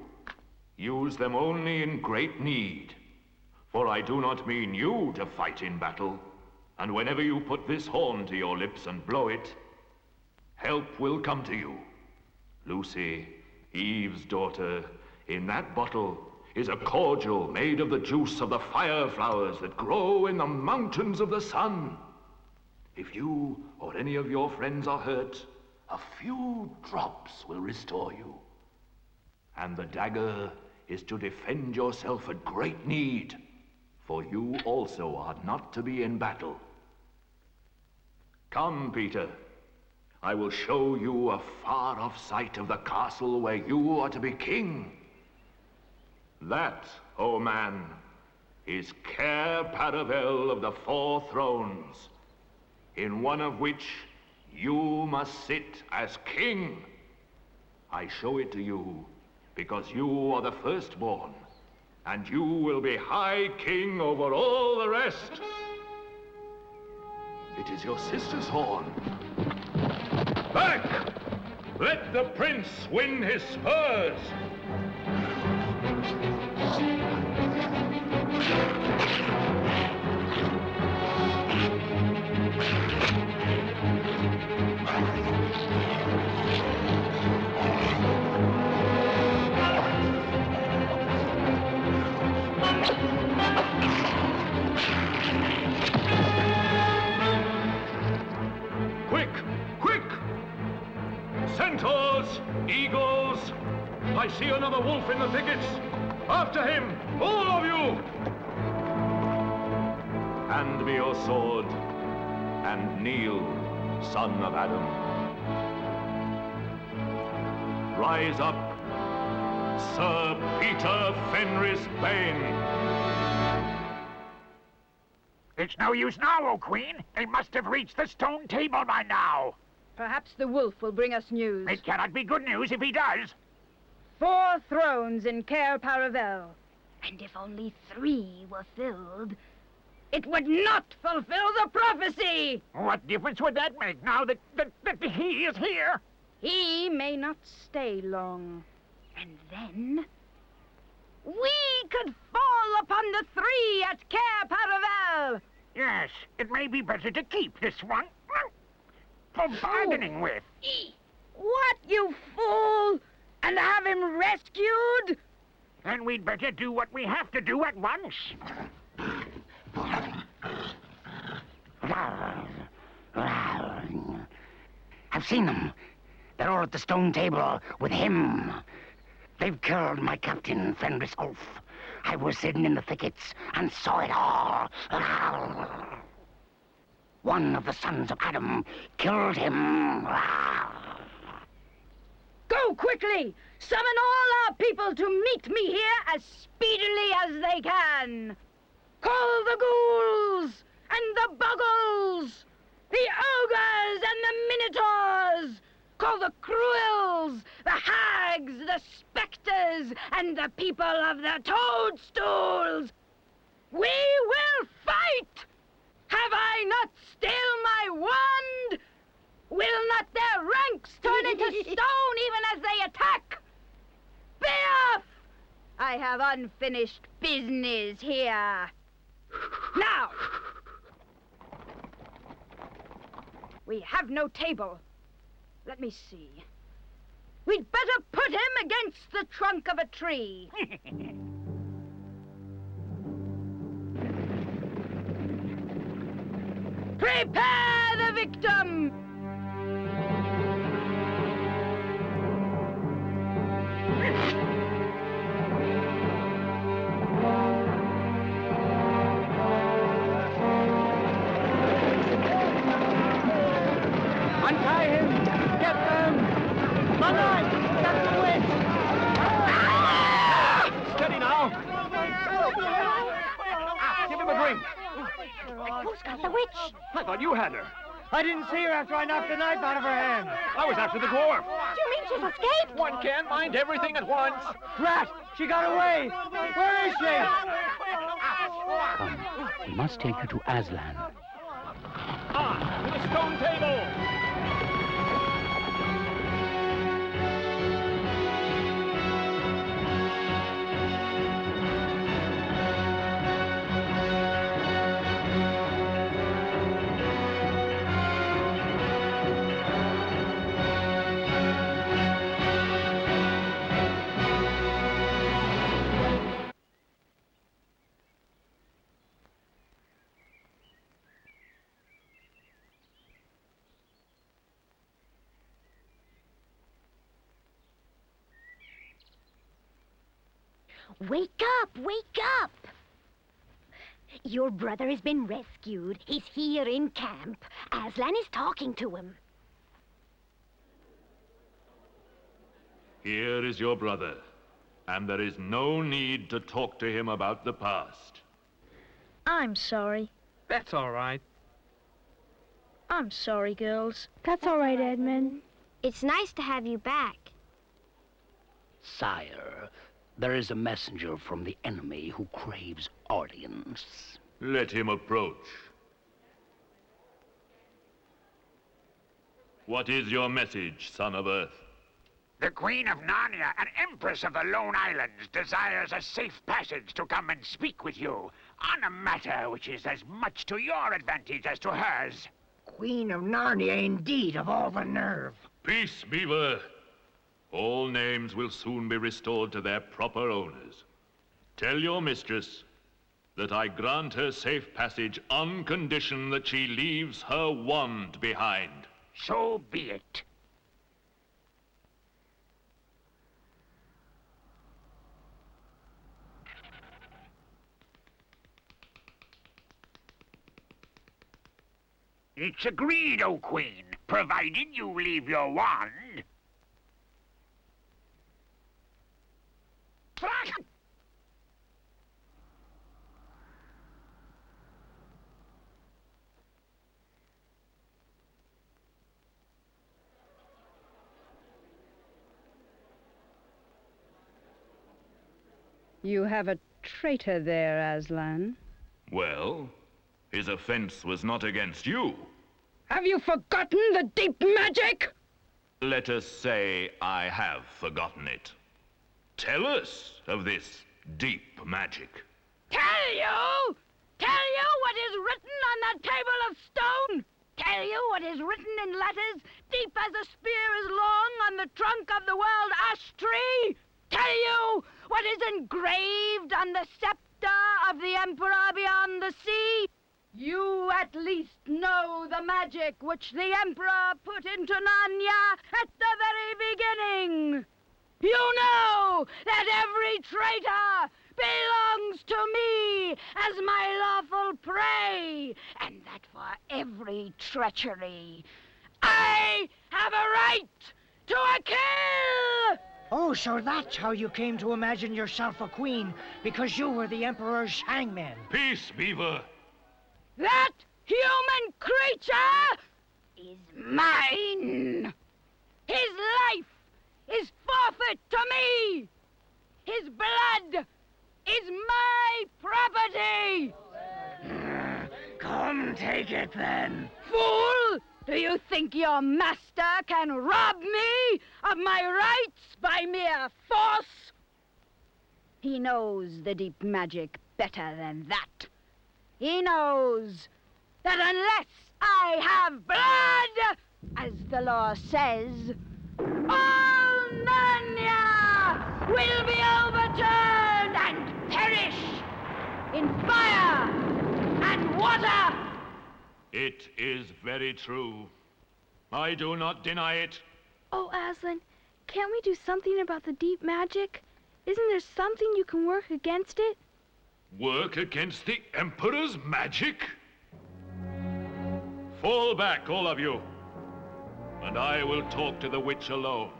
Use them only in great need. For I do not mean you to fight in battle. And whenever you put this horn to your lips and blow it, help will come to you. Lucy, Eve's daughter, in that bottle is a cordial made of the juice of the fire flowers that grow in the mountains of the sun. If you or any of your friends are hurt, a few drops will restore you. And the dagger is to defend yourself at great need, for you also are not to be in battle. Come, Peter. I will show you a far-off sight of the castle where you are to be king. That, O man, is Cair Paravel of the Four Thrones, in one of which you must sit as king. I show it to you because you are the firstborn, and you will be high king over all the rest. It is your sister's horn. Back! Let the prince win his spurs! Quick! Quick! Centaurs! Eagles! I see another wolf in the thickets! After him! All of you! Hand me your sword, and kneel, son of Adam. Rise up, Sir Peter Fenris Bane. It's no use now, O Queen. They must have reached the stone table by now. Perhaps the wolf will bring us news. It cannot be good news if he does. 4 thrones in Cair Paravel. And if only 3 were filled, It would not fulfill the prophecy! What difference would that make now that he is here? He may not stay long. and then We could fall upon the 3 at Cair Paravel! Yes, it may be better to keep this one for bargaining with. What, you fool? And have him rescued? Then we'd better do what we have to do at once. I've seen them. They're all at the stone table with him. They've killed my captain, Fenris Ulf. I was hidden in the thickets and saw it all. One of the sons of Adam killed him. Go quickly! Summon all our people to meet me here as speedily as they can! Call the ghouls and the buggles, the ogres and the minotaurs! call the Cruels, the Hags, the Spectres, and the people of the Toadstools. We will fight! Have I not still my wand? Will not their ranks turn into stone even as they attack? Be off! I have unfinished business here. Now! We have no table. Let me see. We'd better put him against the trunk of a tree. Prepare the victim! Untie him! Get them! Mother! Get the witch! Steady now! Give him a drink! Who's got the witch? I thought you had her. I didn't see her after I knocked the knife out of her hand. I was after the dwarf. Do you mean she's escaped? One can't mind everything at once. Drat! She got away! Where is she? Come, we must take her to Aslan. Ah, to the stone table! Wake up! Wake up! Your brother has been rescued. He's here in camp. Aslan is talking to him. Here is your brother, and there is no need to talk to him about the past. I'm sorry. That's all right. I'm sorry, girls. That's all right, Edmund. It's nice to have you back. Sire, there is a messenger from the enemy who craves audience. Let him approach. What is your message, son of Earth? The Queen of Narnia, an empress of the Lone Islands, desires a safe passage to come and speak with you on a matter which is as much to your advantage as to hers. Queen of Narnia, indeed, of all the nerve. Peace, Beaver. All names will soon be restored to their proper owners. Tell your mistress that I grant her safe passage on condition that she leaves her wand behind. So be it. It's agreed, O Queen, provided you leave your wand. You have a traitor there, Aslan. Well, his offense was not against you. Have you forgotten the deep magic? Let us say I have forgotten it. Tell us of this deep magic. Tell you? Tell you what is written on that table of stone? Tell you what is written in letters deep as a spear is long on the trunk of the world ash tree? Tell you what is engraved on the scepter of the Emperor beyond the sea? You at least know the magic which the Emperor put into Narnia at the very beginning. You know that every traitor belongs to me as my lawful prey, and that for every treachery, I have a right to a kill! Oh, so that's how you came to imagine yourself a queen, because you were the Emperor's hangman. Peace, Beaver. That human creature is mine! His life is forfeit to me! His blood is my property! Come, take it then. Fool! Do you think your master can rob me of my rights by mere force? He knows the deep magic better than that. He knows that unless I have blood, as the law says, all Narnia will be overturned and perish in fire and water. It is very true. I do not deny it. Oh, Aslan, can't we do something about the deep magic? Isn't there something you can work against it? Work against the Emperor's magic? Fall back, all of you, and I will talk to the witch alone.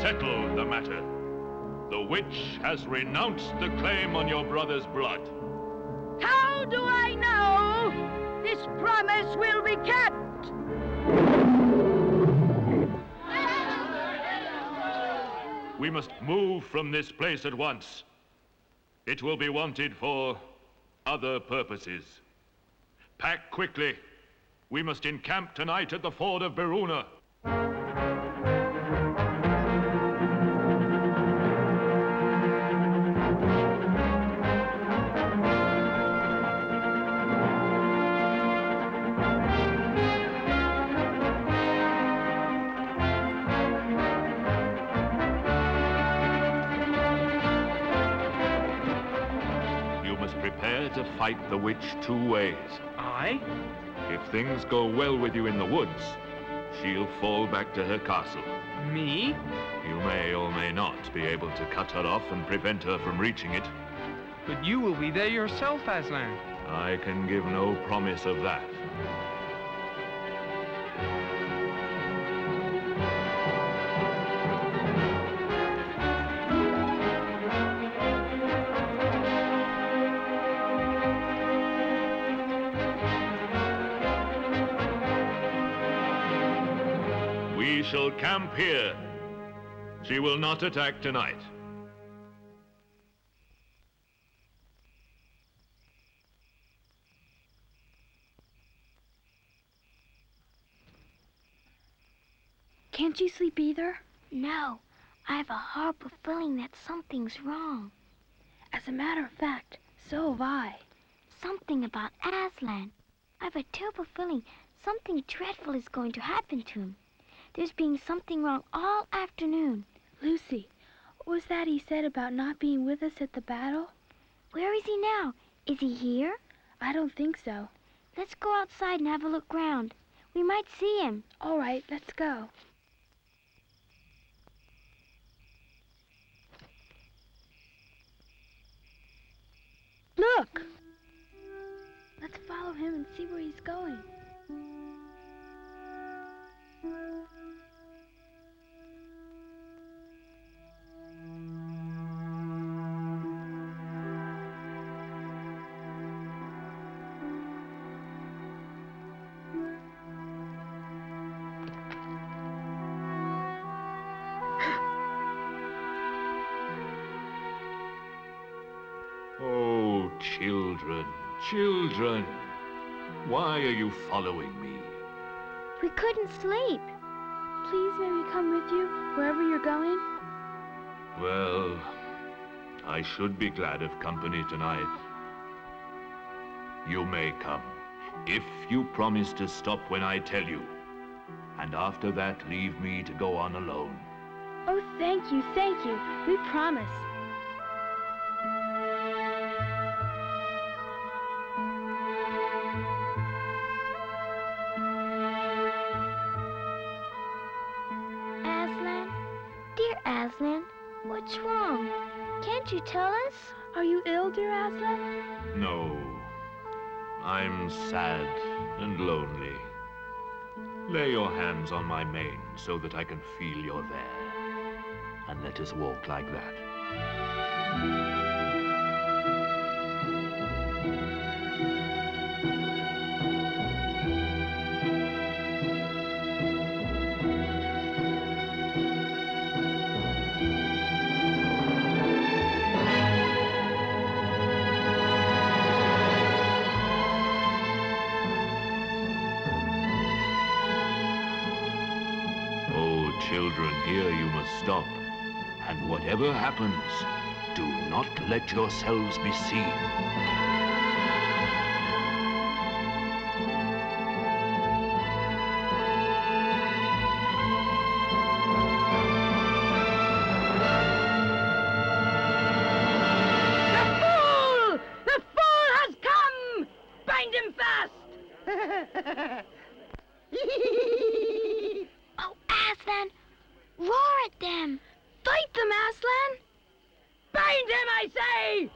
Settled the matter. The witch has renounced the claim on your brother's blood. How do I know this promise will be kept? We must move from this place at once. It will be wanted for other purposes. Pack quickly. We must encamp tonight at the ford of Beruna. To fight the witch two ways. Aye? If things go well with you in the woods, she'll fall back to her castle. Me? You may or may not be able to cut her off and prevent her from reaching it. But you will be there yourself, Aslan. I can give no promise of that. We shall camp here. She will not attack tonight. Can't you sleep either? No, I have a horrible feeling that something's wrong. As a matter of fact, so have I. Something about Aslan. I have a terrible feeling something dreadful is going to happen to him. There's been something wrong all afternoon. Lucy, what was that he said about not being with us at the battle? Where is he now? Is he here? I don't think so. Let's go outside and have a look round. We might see him. All right, let's go. Look! Let's follow him and see where he's going. Oh, children, children, why are you following me? We couldn't sleep. Please may we come with you wherever you're going? Well, I should be glad of company tonight. You may come, if you promise to stop when I tell you. And after that, leave me to go on alone. Oh, thank you, thank you. We promise. Aslan? Dear Aslan, what's wrong? Can't you tell us? Are you ill, dear Aslan? No. I'm sad and lonely. Lay your hands on my mane so that I can feel you're there. And let us walk like that. Children, here you must stop. And whatever happens, do not let yourselves be seen. The fool! The fool has come! Bind him fast! Oh, Aslan! Roar at them! Fight them, Aslan! Bind him, I say!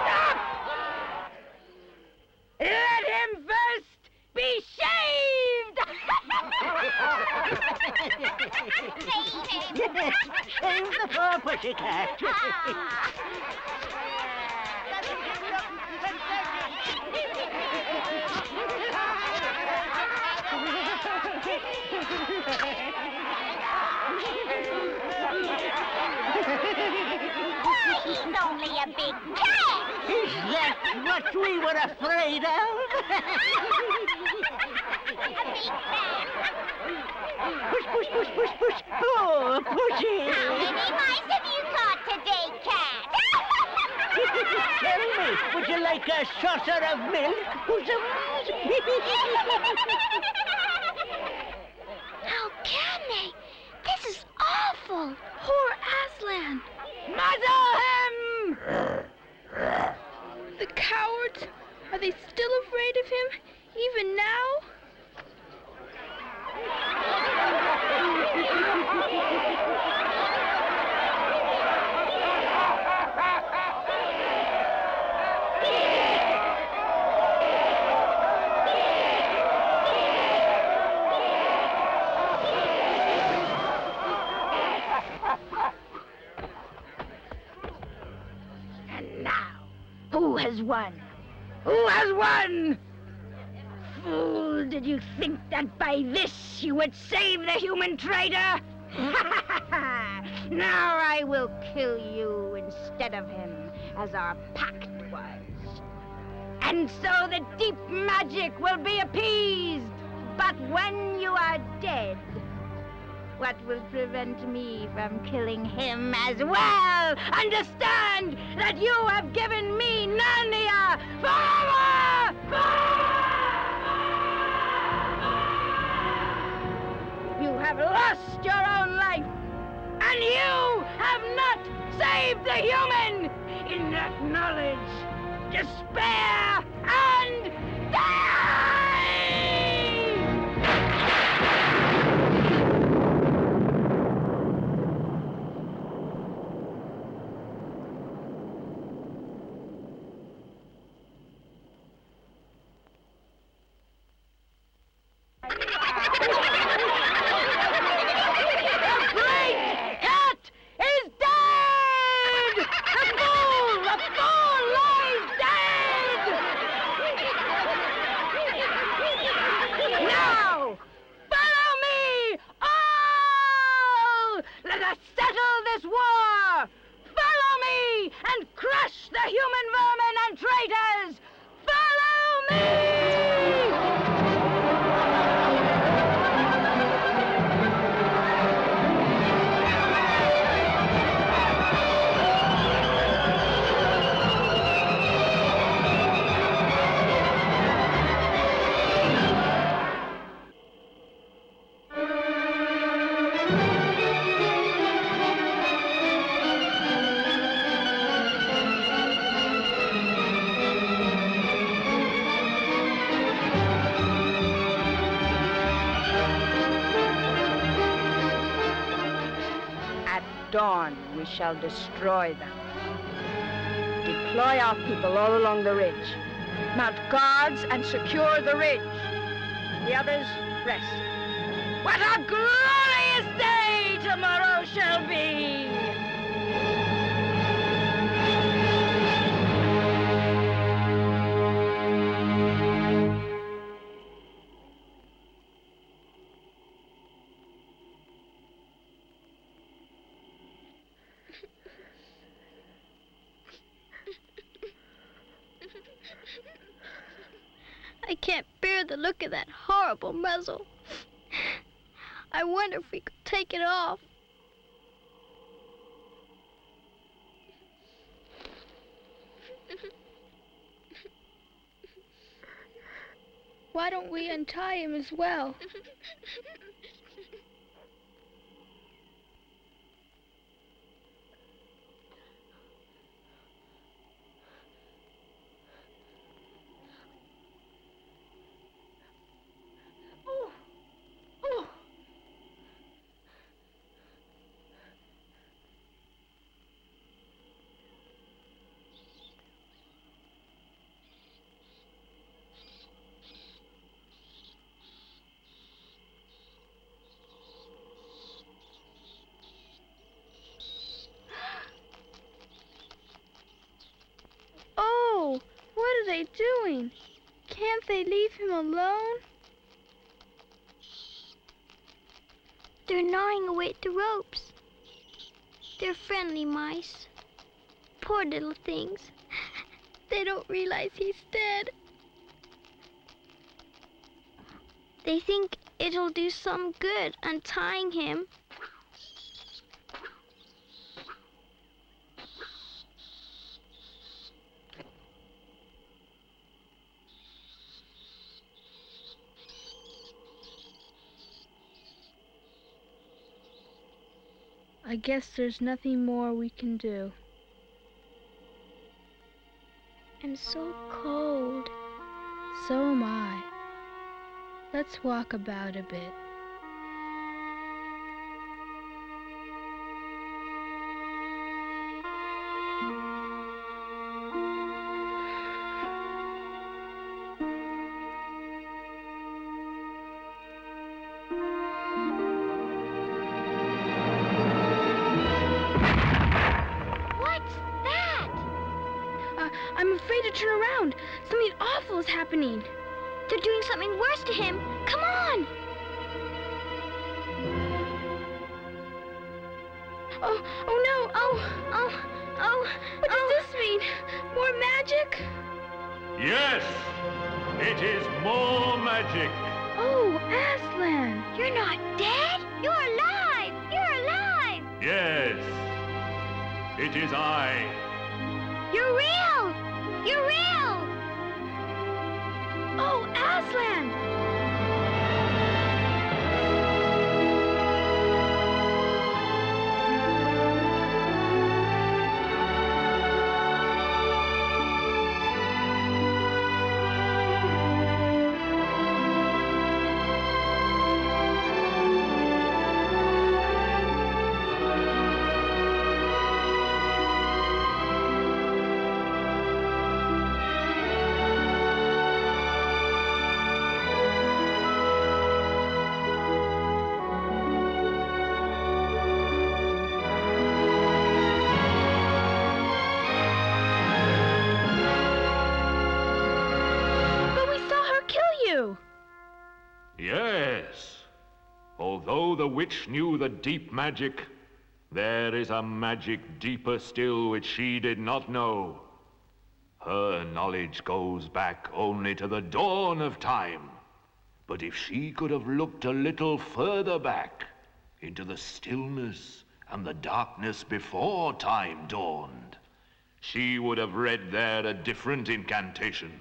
Stop! Let him first be shaved! Shave the poor pussycat. He's only a big cat! Is that what we were afraid of? Push, push, push, push, push. Oh, pushy. How many mice have you caught today, cat? Tell me, would you like a saucer of milk? How can they? This is awful. Poor Aslan! Muzzle him! The cowards! Are they still afraid of him, even now? And now, who has won? Who has won? Fool, did you think that by this you would save the human trader? Now I will kill you instead of him, as our pact was. And so the deep magic will be appeased. But when you are dead, what will prevent me from killing him as well? Understand that you have given me Narnia forever! You have lost your own life, and you have not saved the human. In that knowledge, despair and die! dawn, we shall destroy them. Deploy our people all along the ridge. Mount guards and secure the ridge. The others, rest. What a glorious day tomorrow shall be! I can't bear the look of that horrible muzzle. I wonder if we could take it off. Why don't we untie him as well? Oh, what are they doing? Can't they leave him alone? They're gnawing away at the ropes. They're friendly mice. Poor little things. They don't realize he's dead. They think it'll do some good untying him. I guess there's nothing more we can do. I'm so cold. So am I. Let's walk about a bit. I'm afraid to turn around. Something awful is happening. They're doing something worse to him. Come on! Oh no! What does this mean? More magic? Yes! It is more magic! Oh, Aslan! You're not dead? You're alive! You're alive! Yes! It is I. You're real! You're real! Oh, Aslan! Yes. Although the witch knew the deep magic, there is a magic deeper still which she did not know. Her knowledge goes back only to the dawn of time. But if she could have looked a little further back, into the stillness and the darkness before time dawned, she would have read there a different incantation.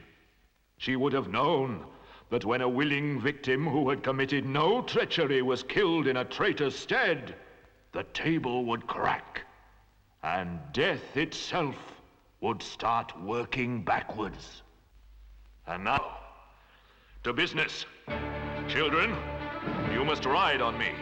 She would have known that when a willing victim who had committed no treachery was killed in a traitor's stead, the table would crack, and death itself would start working backwards. And now, to business. Children, you must ride on me.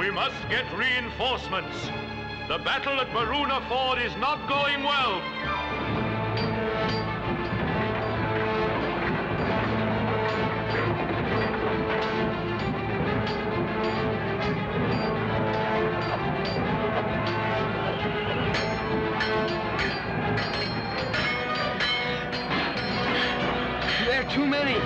We must get reinforcements. The battle at Baruna Ford is not going well. There are too many.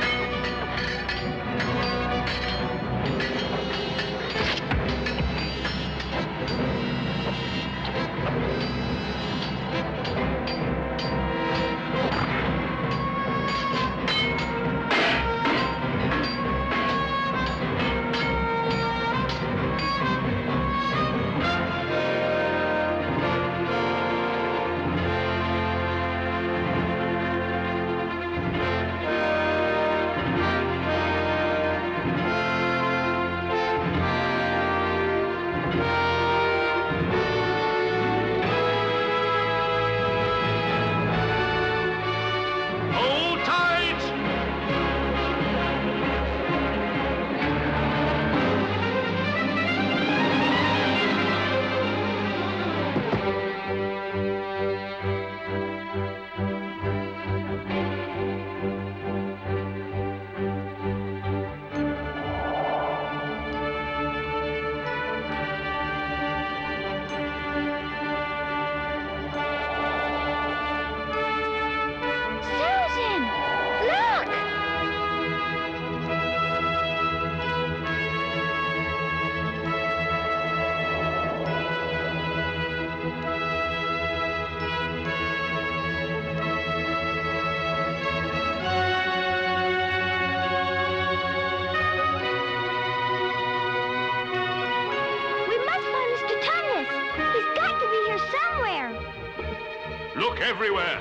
Look everywhere.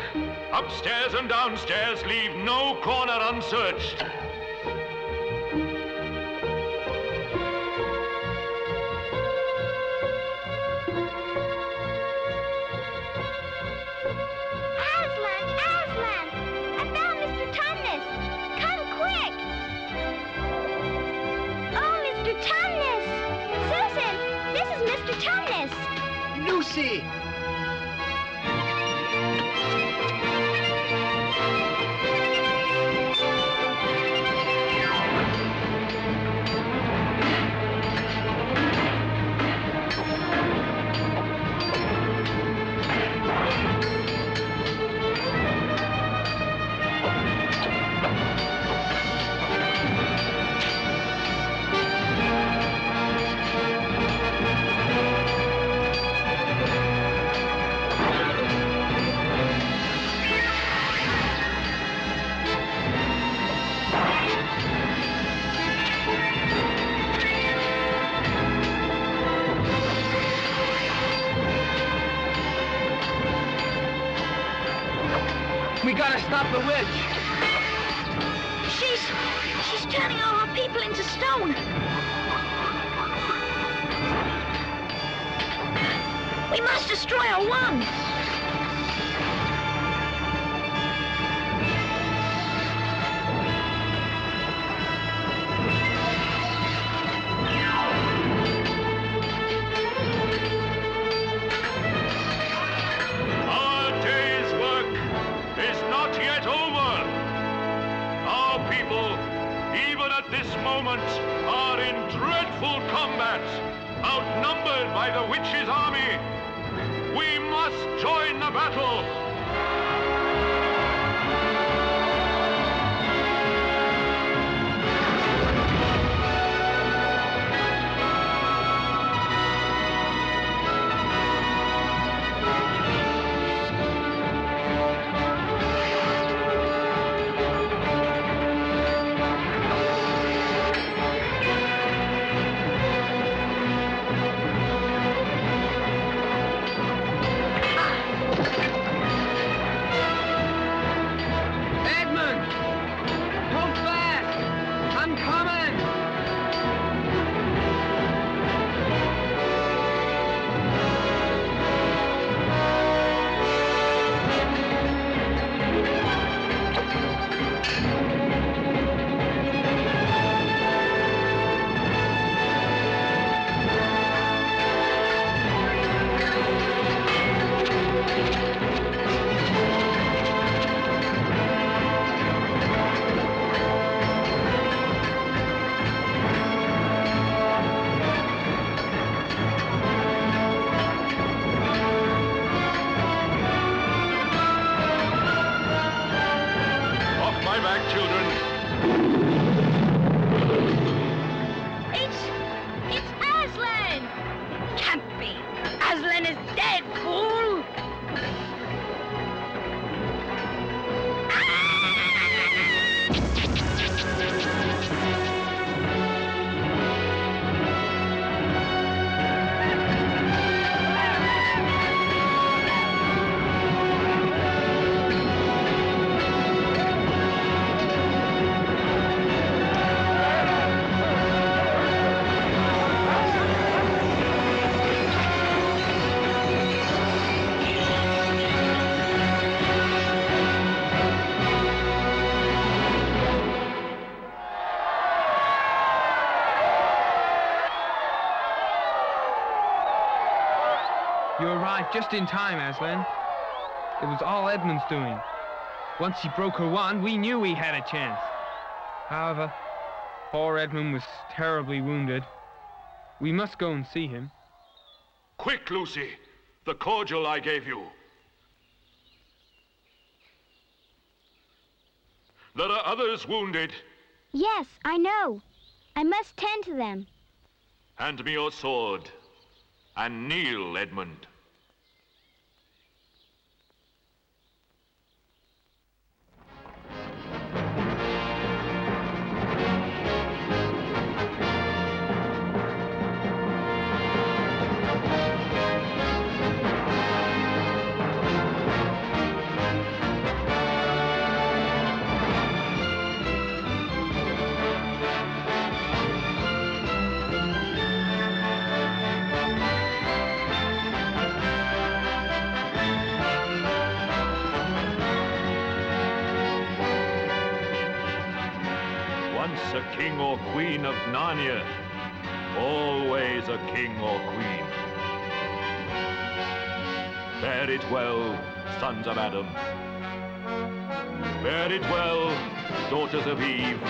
Upstairs and downstairs, leave no corner unsearched. Aslan! Aslan! I found Mr. Tumnus! Come quick! Oh, Mr. Tumnus! Susan, this is Mr. Tumnus! Lucy! We gotta stop the witch. She's turning all our people into stone. We must destroy her wand. Are in dreadful combat, outnumbered by the witch's army. We must join the battle. be. Aslan is dead, fool! You arrived just in time, Aslan. It was all Edmund's doing. Once he broke her wand, we knew we had a chance. However, poor Edmund was terribly wounded. We must go and see him. Quick, Lucy! The cordial I gave you. There are others wounded. Yes, I know. I must tend to them. Hand me your sword. And kneel, Edmund. Once a king or queen of Narnia, always a king or queen. Bear it well, sons of Adam. Bear it well, daughters of Eve.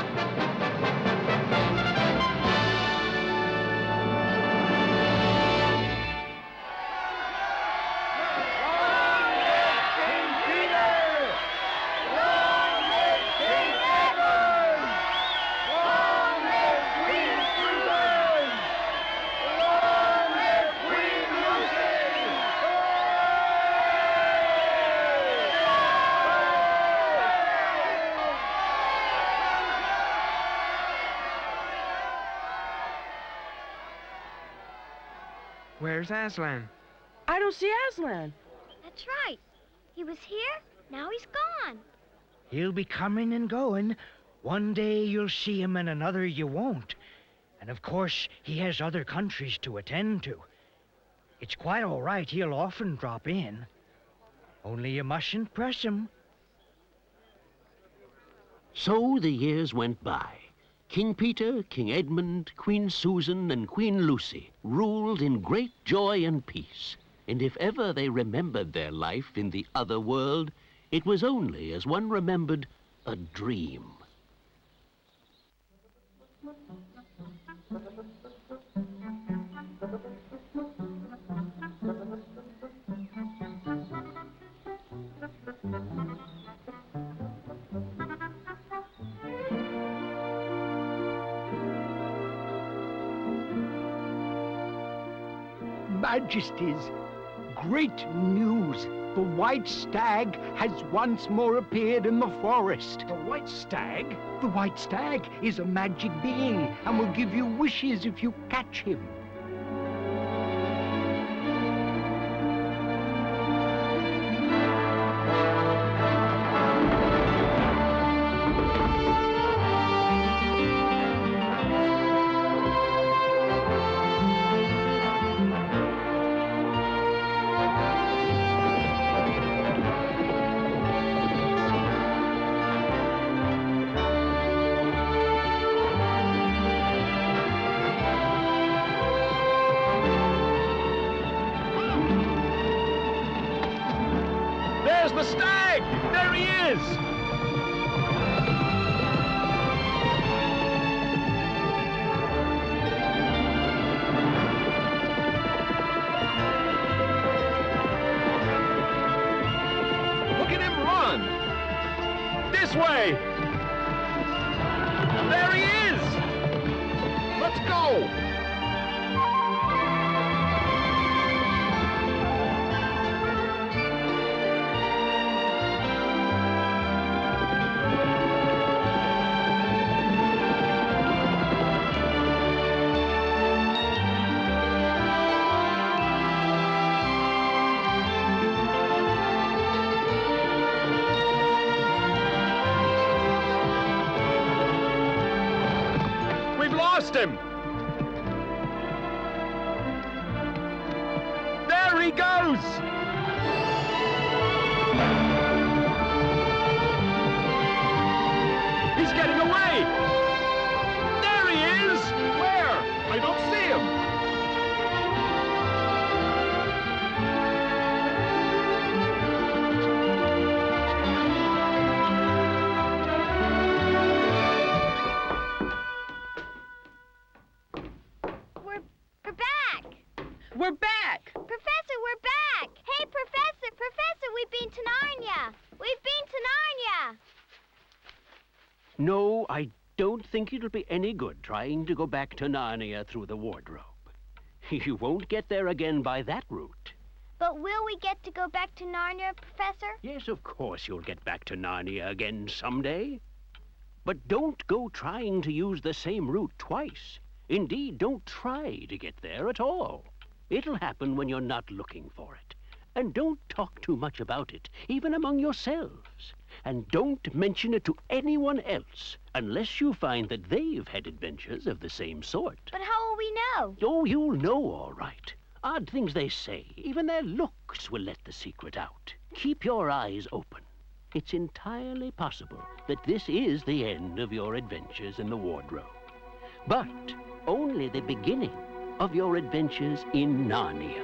Where's Aslan? I don't see Aslan. That's right. He was here, now he's gone. He'll be coming and going. One day you'll see him and another you won't. And of course, he has other countries to attend to. It's quite all right, he'll often drop in. Only you mustn't press him. So the years went by. King Peter, King Edmund, Queen Susan, and Queen Lucy ruled in great joy and peace. And if ever they remembered their life in the other world, it was only as one remembered a dream. Majesties, great news! The white stag has once more appeared in the forest. The white stag? The white stag is a magic being and will give you wishes if you catch him. There's the stag! There he is! Look at him run! This way! There he is! Let's go! lost him! There he goes! He's getting away! There he is! Where? I don't see him! We're back! Professor, we're back! Hey, Professor, we've been to Narnia! We've been to Narnia! No, I don't think it'll be any good trying to go back to Narnia through the wardrobe. You won't get there again by that route. But will we get to go back to Narnia, Professor? Yes, of course you'll get back to Narnia again someday. But don't go trying to use the same route twice. Indeed, don't try to get there at all. It'll happen when you're not looking for it. And don't talk too much about it, even among yourselves. And don't mention it to anyone else, unless you find that they've had adventures of the same sort. But how will we know? Oh, you'll know all right. Odd things they say, even their looks will let the secret out. Keep your eyes open. It's entirely possible that this is the end of your adventures in the wardrobe. But only the beginning of your adventures in Narnia.